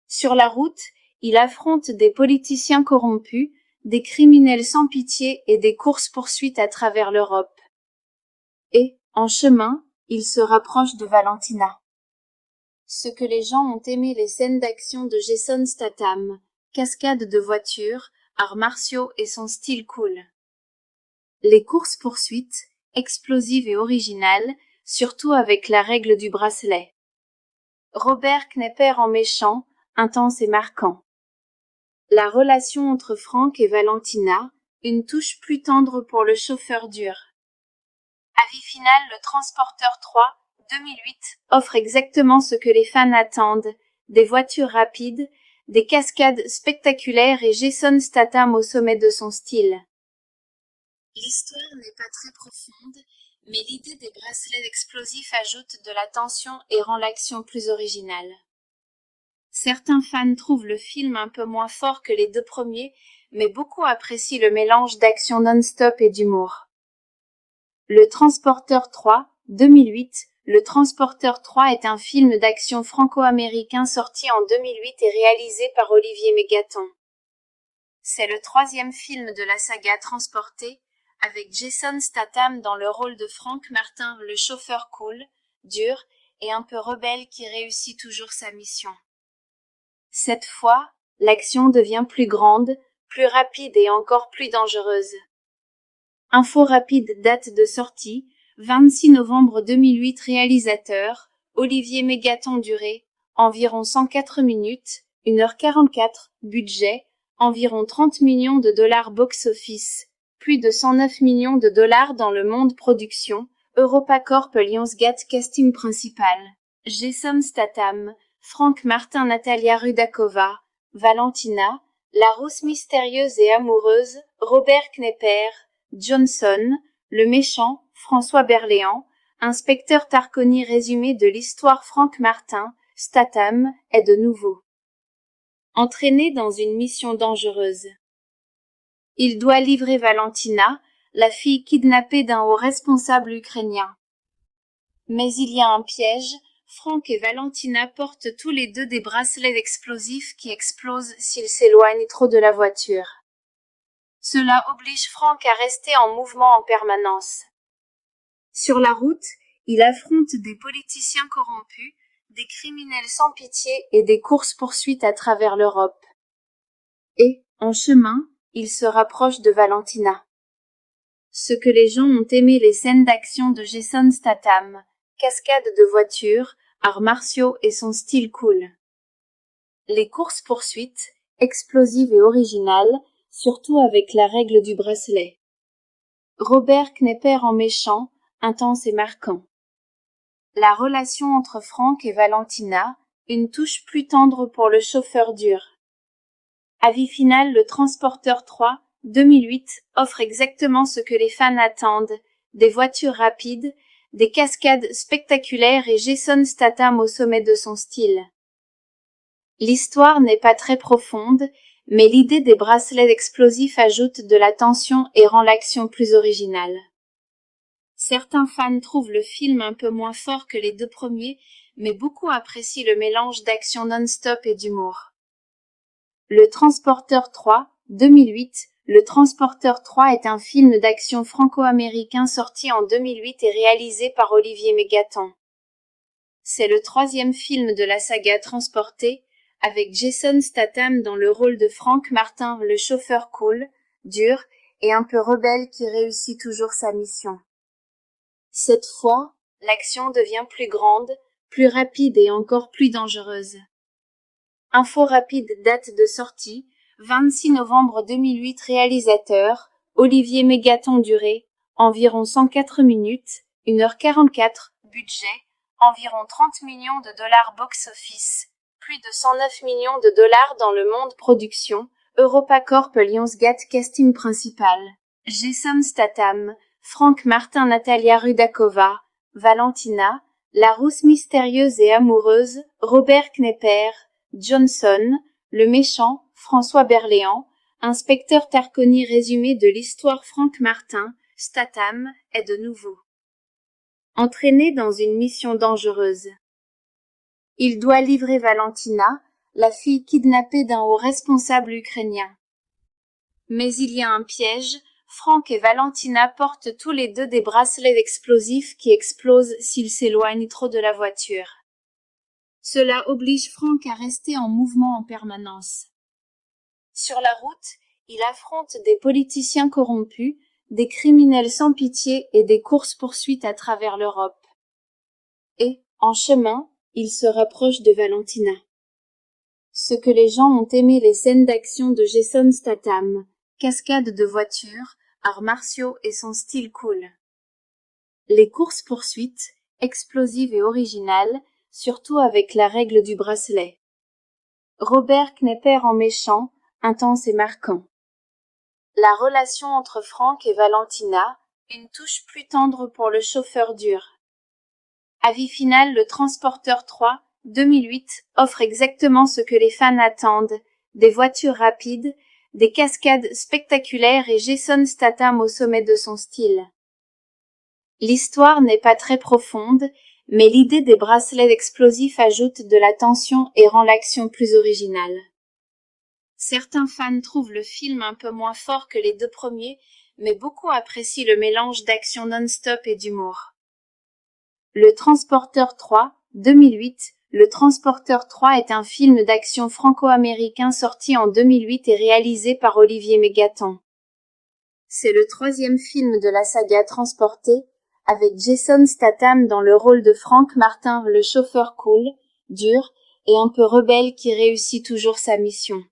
Sur la route, il affronte des politiciens corrompus, des criminels sans pitié et des courses-poursuites à travers l'Europe. Et, en chemin, il se rapproche de Valentina. Ce que les gens ont aimé les scènes d'action de Jason Statham, cascades de voitures, arts martiaux et son style cool. Les courses-poursuites, explosives et originales, surtout avec la règle du bracelet. Robert Knepper en méchant, intense et marquant. La relation entre Frank et Valentina, une touche plus tendre pour le chauffeur dur. Avis final, le Transporteur 3, 2008, offre exactement ce que les fans attendent, des voitures rapides, des cascades spectaculaires et Jason Statham au sommet de son style. L'histoire n'est pas très profonde, mais l'idée des bracelets explosifs ajoute de la tension et rend l'action plus originale. Certains fans trouvent le film un peu moins fort que les deux premiers, mais beaucoup apprécient le mélange d'action non-stop et d'humour. Le Transporteur 3, 2008. Le Transporteur 3 est un film d'action franco-américain sorti en 2008 et réalisé par Olivier Mégaton. C'est le troisième film de la saga Transporté, avec Jason Statham dans le rôle de Frank Martin, le chauffeur cool, dur et un peu rebelle qui réussit toujours sa mission. Cette fois, l'action devient plus grande, plus rapide et encore plus dangereuse. Info rapide, date de sortie, 26 novembre 2008. Réalisateur, Olivier Mégaton. Durée, environ 104 minutes, 1h44. Budget, environ 30 millions de dollars. Box-office, plus de 109 millions de dollars dans le monde. Production, EuropaCorp Lionsgate. Casting principal, Jason Statham, Frank Martin, Natalia Rudakova, Valentina, la rousse mystérieuse et amoureuse, Robert Knepper, Johnson, le méchant, François Berléand, inspecteur Tarconi. Résumé de l'histoire. Frank Martin, Statham, est de nouveau entraîné dans une mission dangereuse. Il doit livrer Valentina, la fille kidnappée d'un haut responsable ukrainien. Mais il y a un piège. Frank et Valentina portent tous les deux des bracelets explosifs qui explosent s'ils s'éloignent trop de la voiture. Cela oblige Frank à rester en mouvement en permanence. Sur la route, il affronte des politiciens corrompus, des criminels sans pitié et des courses-poursuites à travers l'Europe. Et, en chemin, il se rapproche de Valentina. Ce que les gens ont aimé les scènes d'action de Jason Statham, cascades de voitures, arts martiaux et son style cool. Les courses-poursuites, explosives et originales, surtout avec la règle du bracelet. Robert Knepper en méchant, intense et marquant. La relation entre Frank et Valentina, une touche plus tendre pour le chauffeur dur. Avis final, le Transporteur 3, 2008, offre exactement ce que les fans attendent, des voitures rapides, des cascades spectaculaires et Jason Statham au sommet de son style. L'histoire n'est pas très profonde, mais l'idée des bracelets explosifs ajoute de la tension et rend l'action plus originale. Certains fans trouvent le film un peu moins fort que les deux premiers, mais beaucoup apprécient le mélange d'action non-stop et d'humour. Le Transporteur 3, 2008. Le Transporteur 3 est un film d'action franco-américain sorti en 2008 et réalisé par Olivier Mégaton. C'est le troisième film de la saga Transporté, avec Jason Statham dans le rôle de Frank Martin, le chauffeur cool, dur et un peu rebelle qui réussit toujours sa mission. Cette fois, l'action devient plus grande, plus rapide et encore plus dangereuse. Info rapide, date de sortie, 26 novembre 2008. Réalisateur, Olivier Mégaton. Durée, environ 104 minutes, 1h44. Budget, environ 30 millions de dollars. Box-office, plus de 109 millions de dollars dans le monde. Production, EuropaCorp Lionsgate. Casting principal, Jason Statham, Frank Martin, Natalia Rudakova, Valentina, la rousse mystérieuse et amoureuse, Robert Knepper, Johnson, le méchant, François Berléand, Inspecteur Tarconi résumé de l'histoire Frank Martin, Statham, est de nouveau entraîné dans une mission dangereuse. Il doit livrer Valentina, la fille kidnappée d'un haut responsable ukrainien. Mais il y a un piège, Frank et Valentina portent tous les deux des bracelets explosifs qui explosent s'ils s'éloignent trop de la voiture. Cela oblige Frank à rester en mouvement en permanence. Sur la route, il affronte des politiciens corrompus, des criminels sans pitié et des courses-poursuites à travers l'Europe. Et, en chemin, il se rapproche de Valentina. Ce que les gens ont aimé les scènes d'action de Jason Statham, cascades de voitures, arts martiaux et son style cool. Les courses-poursuites, explosives et originales, surtout avec la règle du bracelet. Robert Knepper en méchant, intense et marquant. La relation entre Frank et Valentina, une touche plus tendre pour le chauffeur dur. Avis final, le Transporteur 3, 2008, offre exactement ce que les fans attendent, des voitures rapides, des cascades spectaculaires et Jason Statham au sommet de son style. L'histoire n'est pas très profonde, mais l'idée des bracelets explosifs ajoute de la tension et rend l'action plus originale. Certains fans trouvent le film un peu moins fort que les deux premiers, mais beaucoup apprécient le mélange d'action non-stop et d'humour. Le Transporteur 3, 2008. Le Transporteur 3 est un film d'action franco-américain sorti en 2008 et réalisé par Olivier Mégaton. C'est le troisième film de la saga Transporté, avec Jason Statham dans le rôle de Frank Martin, le chauffeur cool, dur et un peu rebelle qui réussit toujours sa mission.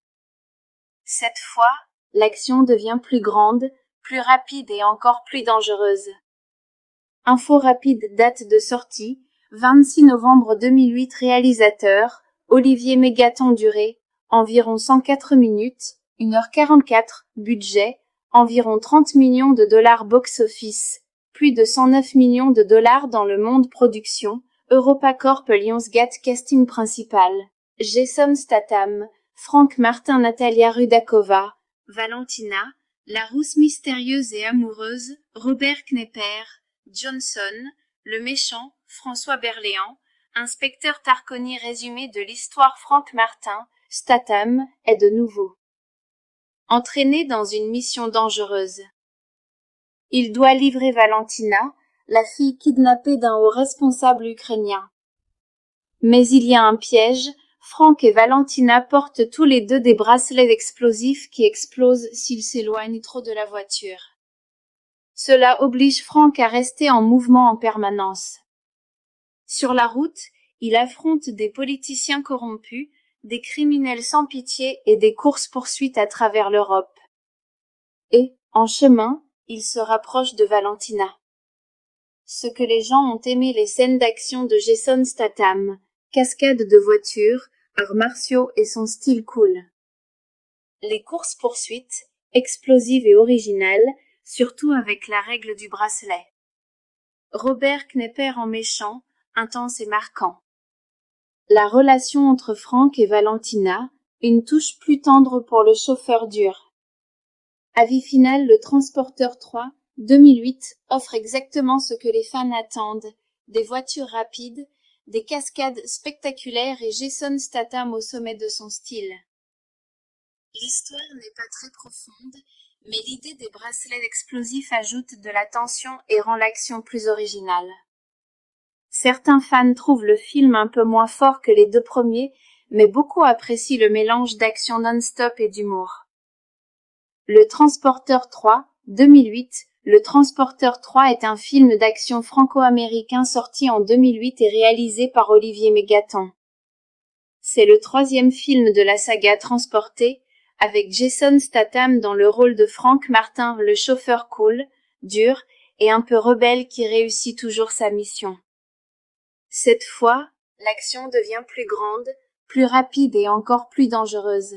Cette fois, l'action devient plus grande, plus rapide et encore plus dangereuse. Info rapide, date de sortie, 26 novembre 2008. Réalisateur, Olivier Mégaton. Durée, environ 104 minutes, 1h44. Budget, environ 30 millions de dollars box-office, plus de 109 millions de dollars dans le monde. Production, EuropaCorp Lionsgate. Casting principal, Jason Statham, Frank Martin, Natalia Rudakova, Valentina, la rousse mystérieuse et amoureuse, Robert Knepper, Johnson, le méchant, François Berléand, Inspecteur Tarconi. Résumé de l'histoire Frank Martin, Statham, est de nouveau entraîné dans une mission dangereuse. Il doit livrer Valentina, la fille kidnappée d'un haut responsable ukrainien. Mais il y a un piège, Frank et Valentina portent tous les deux des bracelets explosifs qui explosent s'ils s'éloignent trop de la voiture. Cela oblige Frank à rester en mouvement en permanence. Sur la route, il affronte des politiciens corrompus, des criminels sans pitié et des courses-poursuites à travers l'Europe. Et, en chemin, il se rapproche de Valentina. Ce que les gens ont aimé les scènes d'action de Jason Statham, cascades de voitures, arts martiaux et son style cool. Les courses-poursuites, explosives et originales, surtout avec la règle du bracelet. Robert Knepper en méchant, intense et marquant. La relation entre Frank et Valentina, une touche plus tendre pour le chauffeur dur. Avis final, le Transporteur 3, 2008, offre exactement ce que les fans attendent, des voitures rapides, des cascades spectaculaires et Jason Statham au sommet de son style. L'histoire n'est pas très profonde, mais l'idée des bracelets explosifs ajoute de la tension et rend l'action plus originale. Certains fans trouvent le film un peu moins fort que les deux premiers, mais beaucoup apprécient le mélange d'action non-stop et d'humour. Le Transporteur 3, 2008. Le Transporteur 3 est un film d'action franco-américain sorti en 2008 et réalisé par Olivier Mégaton. C'est le troisième film de la saga Transporté, avec Jason Statham dans le rôle de Frank Martin, le chauffeur cool, dur et un peu rebelle qui réussit toujours sa mission. Cette fois, l'action devient plus grande, plus rapide et encore plus dangereuse.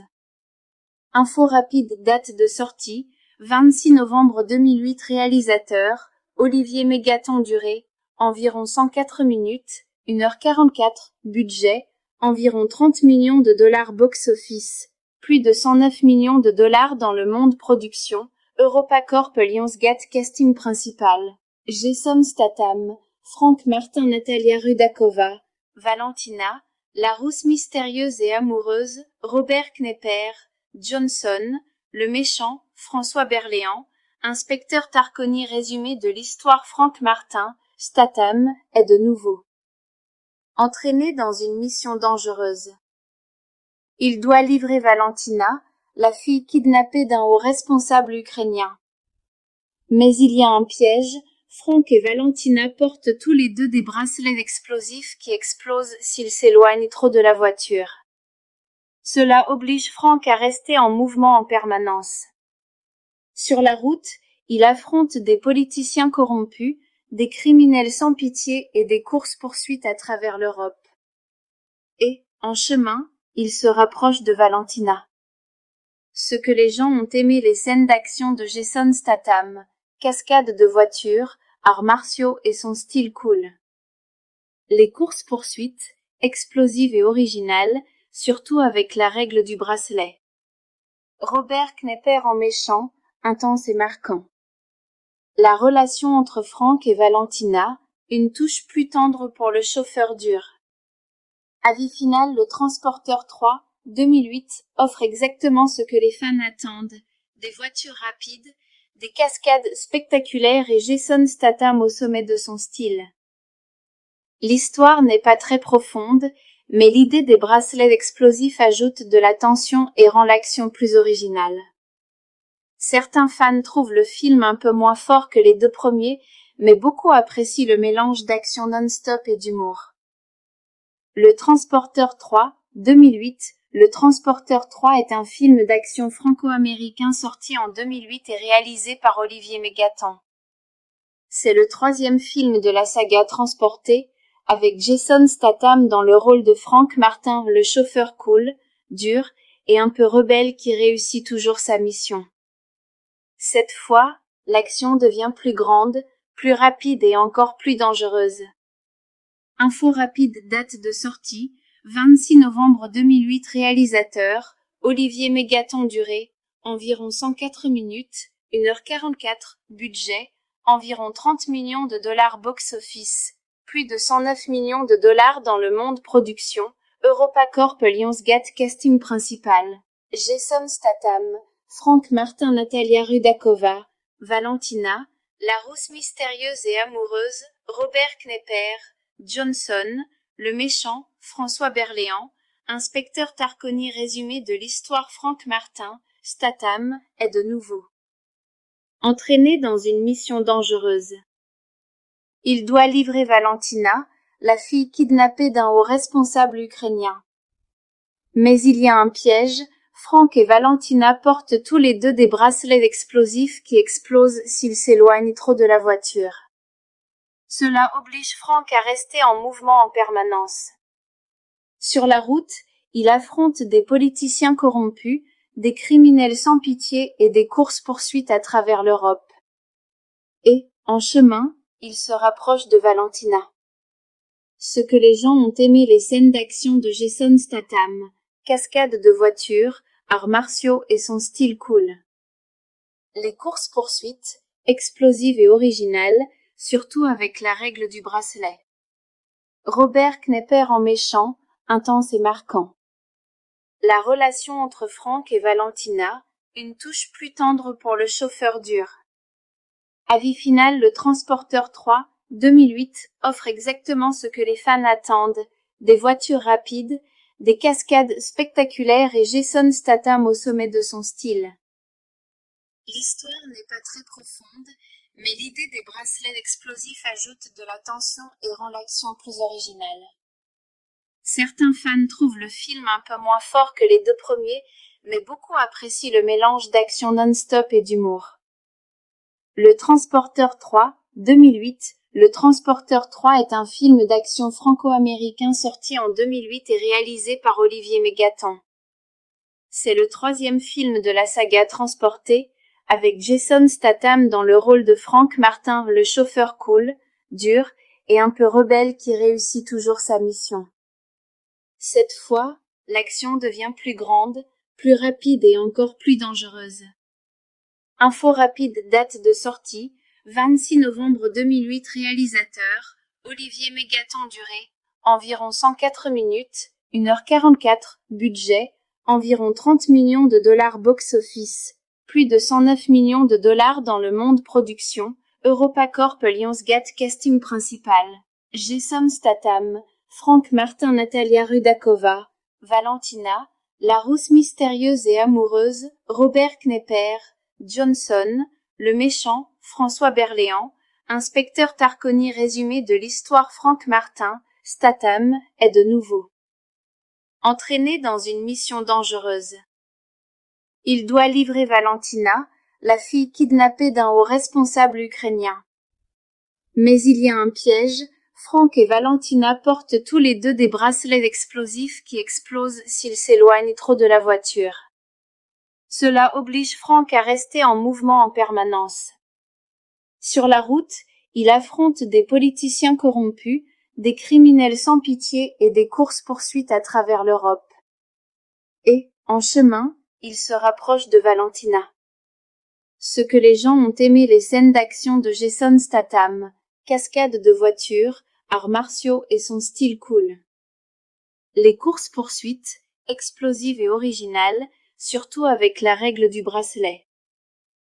Info rapide, date de sortie, 26 novembre 2008. Réalisateur, Olivier Mégaton. Durée, environ 104 minutes, 1h44. Budget, environ 30 millions de dollars box-office, plus de 109 millions de dollars dans le monde production, EuropaCorp Lionsgate casting principal. Jason Statham, Frank Martin Natalia Rudakova, Valentina, la rousse mystérieuse et amoureuse, Robert Knepper, Johnson, le méchant, François Berléand, inspecteur Tarconi résumé de l'histoire Frank Martin, Statham, est de nouveau entraîné dans une mission dangereuse. Il doit livrer Valentina, la fille kidnappée d'un haut responsable ukrainien. Mais il y a un piège, Frank et Valentina portent tous les deux des bracelets explosifs qui explosent s'ils s'éloignent trop de la voiture. Cela oblige Frank à rester en mouvement en permanence. Sur la route, il affronte des politiciens corrompus, des criminels sans pitié et des courses-poursuites à travers l'Europe. Et, en chemin, il se rapproche de Valentina. Ce que les gens ont aimé les scènes d'action de Jason Statham, cascades de voitures, arts martiaux et son style cool. Les courses-poursuites, explosives et originales, surtout avec la règle du bracelet. Robert Knepper en méchant, intense et marquant. La relation entre Frank et Valentina, une touche plus tendre pour le chauffeur dur. Avis final, le Transporteur 3, 2008, offre exactement ce que les fans attendent. Des voitures rapides, des cascades spectaculaires et Jason Statham au sommet de son style. L'histoire n'est pas très profonde, mais l'idée des bracelets explosifs ajoute de la tension et rend l'action plus originale. Certains fans trouvent le film un peu moins fort que les deux premiers, mais beaucoup apprécient le mélange d'action non-stop et d'humour. Le Transporteur 3, 2008. Le Transporteur 3 est un film d'action franco-américain sorti en 2008 et réalisé par Olivier Mégatan. C'est le troisième film de la saga Transporté, avec Jason Statham dans le rôle de Frank Martin, le chauffeur cool, dur et un peu rebelle qui réussit toujours sa mission. Cette fois, l'action devient plus grande, plus rapide et encore plus dangereuse. Info rapide, date de sortie, 26 novembre 2008. Réalisateur, Olivier Mégatan. Durée, environ 104 minutes, 1h44. Budget, environ 30 millions de dollars box-office, plus de 109 millions de dollars dans le monde production, EuropaCorp Lionsgate casting principal. Jason Statham, Frank Martin Natalia Rudakova, Valentina, la rousse mystérieuse et amoureuse, Robert Knepper, Johnson, le méchant, François Berléand, inspecteur Tarconi résumé de l'histoire Frank Martin, Statham, est de nouveau entraîné dans une mission dangereuse. Il doit livrer Valentina, la fille kidnappée d'un haut responsable ukrainien. Mais il y a un piège, Frank et Valentina portent tous les deux des bracelets explosifs qui explosent s'ils s'éloignent trop de la voiture. Cela oblige Frank à rester en mouvement en permanence. Sur la route, il affronte des politiciens corrompus, des criminels sans pitié et des courses-poursuites à travers l'Europe. Et, en chemin, il se rapproche de Valentina. Ce que les gens ont aimé les scènes d'action de Jason Statham, cascades de voitures, arts martiaux et son style cool. Les courses-poursuites, explosives et originales, surtout avec la règle du bracelet. Robert Knepper en méchant, intense et marquant. La relation entre Frank et Valentina, une touche plus tendre pour le chauffeur dur. Avis final, le Transporteur 3, 2008, offre exactement ce que les fans attendent, des voitures rapides, des cascades spectaculaires et Jason Statham au sommet de son style. L'histoire n'est pas très profonde, mais l'idée des bracelets explosifs ajoute de la tension et rend l'action plus originale. Certains fans trouvent le film un peu moins fort que les deux premiers, mais beaucoup apprécient le mélange d'action non-stop et d'humour. Le Transporteur 3, 2008. Le Transporteur 3 est un film d'action franco-américain sorti en 2008 et réalisé par Olivier Mégatan. C'est le troisième film de la saga Transporté, avec Jason Statham dans le rôle de Frank Martin, le chauffeur cool, dur et un peu rebelle qui réussit toujours sa mission. Cette fois, l'action devient plus grande, plus rapide et encore plus dangereuse. Info rapide, date de sortie, 26 novembre 2008. Réalisateur, Olivier Mégaton. Durée, environ 104 minutes, 1h44. Budget, environ 30 millions de dollars. Box-office, plus de 109 millions de dollars dans le monde. Production, EuropaCorp Lionsgate. Casting principal, Jason Statham, Frank Martin, Natalia Rudakova, Valentina, la rousse mystérieuse et amoureuse, Robert Knepper, Johnson, le méchant, François Berléand, inspecteur Tarconi. Résumé de l'histoire. Frank Martin, Statham, est de nouveau entraîné dans une mission dangereuse. Il doit livrer Valentina, la fille kidnappée d'un haut responsable ukrainien. Mais il y a un piège, Frank et Valentina portent tous les deux des bracelets explosifs qui explosent s'ils s'éloignent trop de la voiture. Cela oblige Frank à rester en mouvement en permanence. Sur la route, il affronte des politiciens corrompus, des criminels sans pitié et des courses-poursuites à travers l'Europe. Et, en chemin, il se rapproche de Valentina. Ce que les gens ont aimé, les scènes d'action de Jason Statham, cascades de voitures, arts martiaux et son style cool. Les courses-poursuites, explosives et originales, surtout avec la règle du bracelet.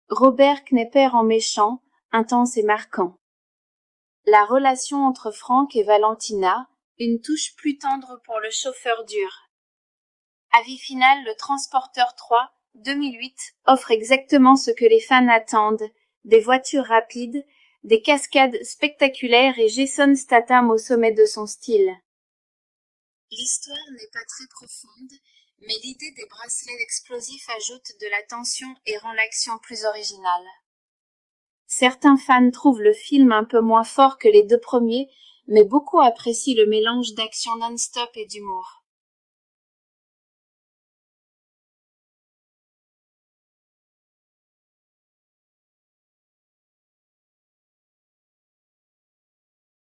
Robert Knepper en méchant, intense et marquant. La relation entre Frank et Valentina, une touche plus tendre pour le chauffeur dur. Avis final. Le Transporteur 3, 2008, offre exactement ce que les fans attendent, des voitures rapides, des cascades spectaculaires et Jason Statham au sommet de son style. L'histoire n'est pas très profonde, mais l'idée des bracelets explosifs ajoute de la tension et rend l'action plus originale. Certains fans trouvent le film un peu moins fort que les deux premiers, mais beaucoup apprécient le mélange d'action non-stop et d'humour.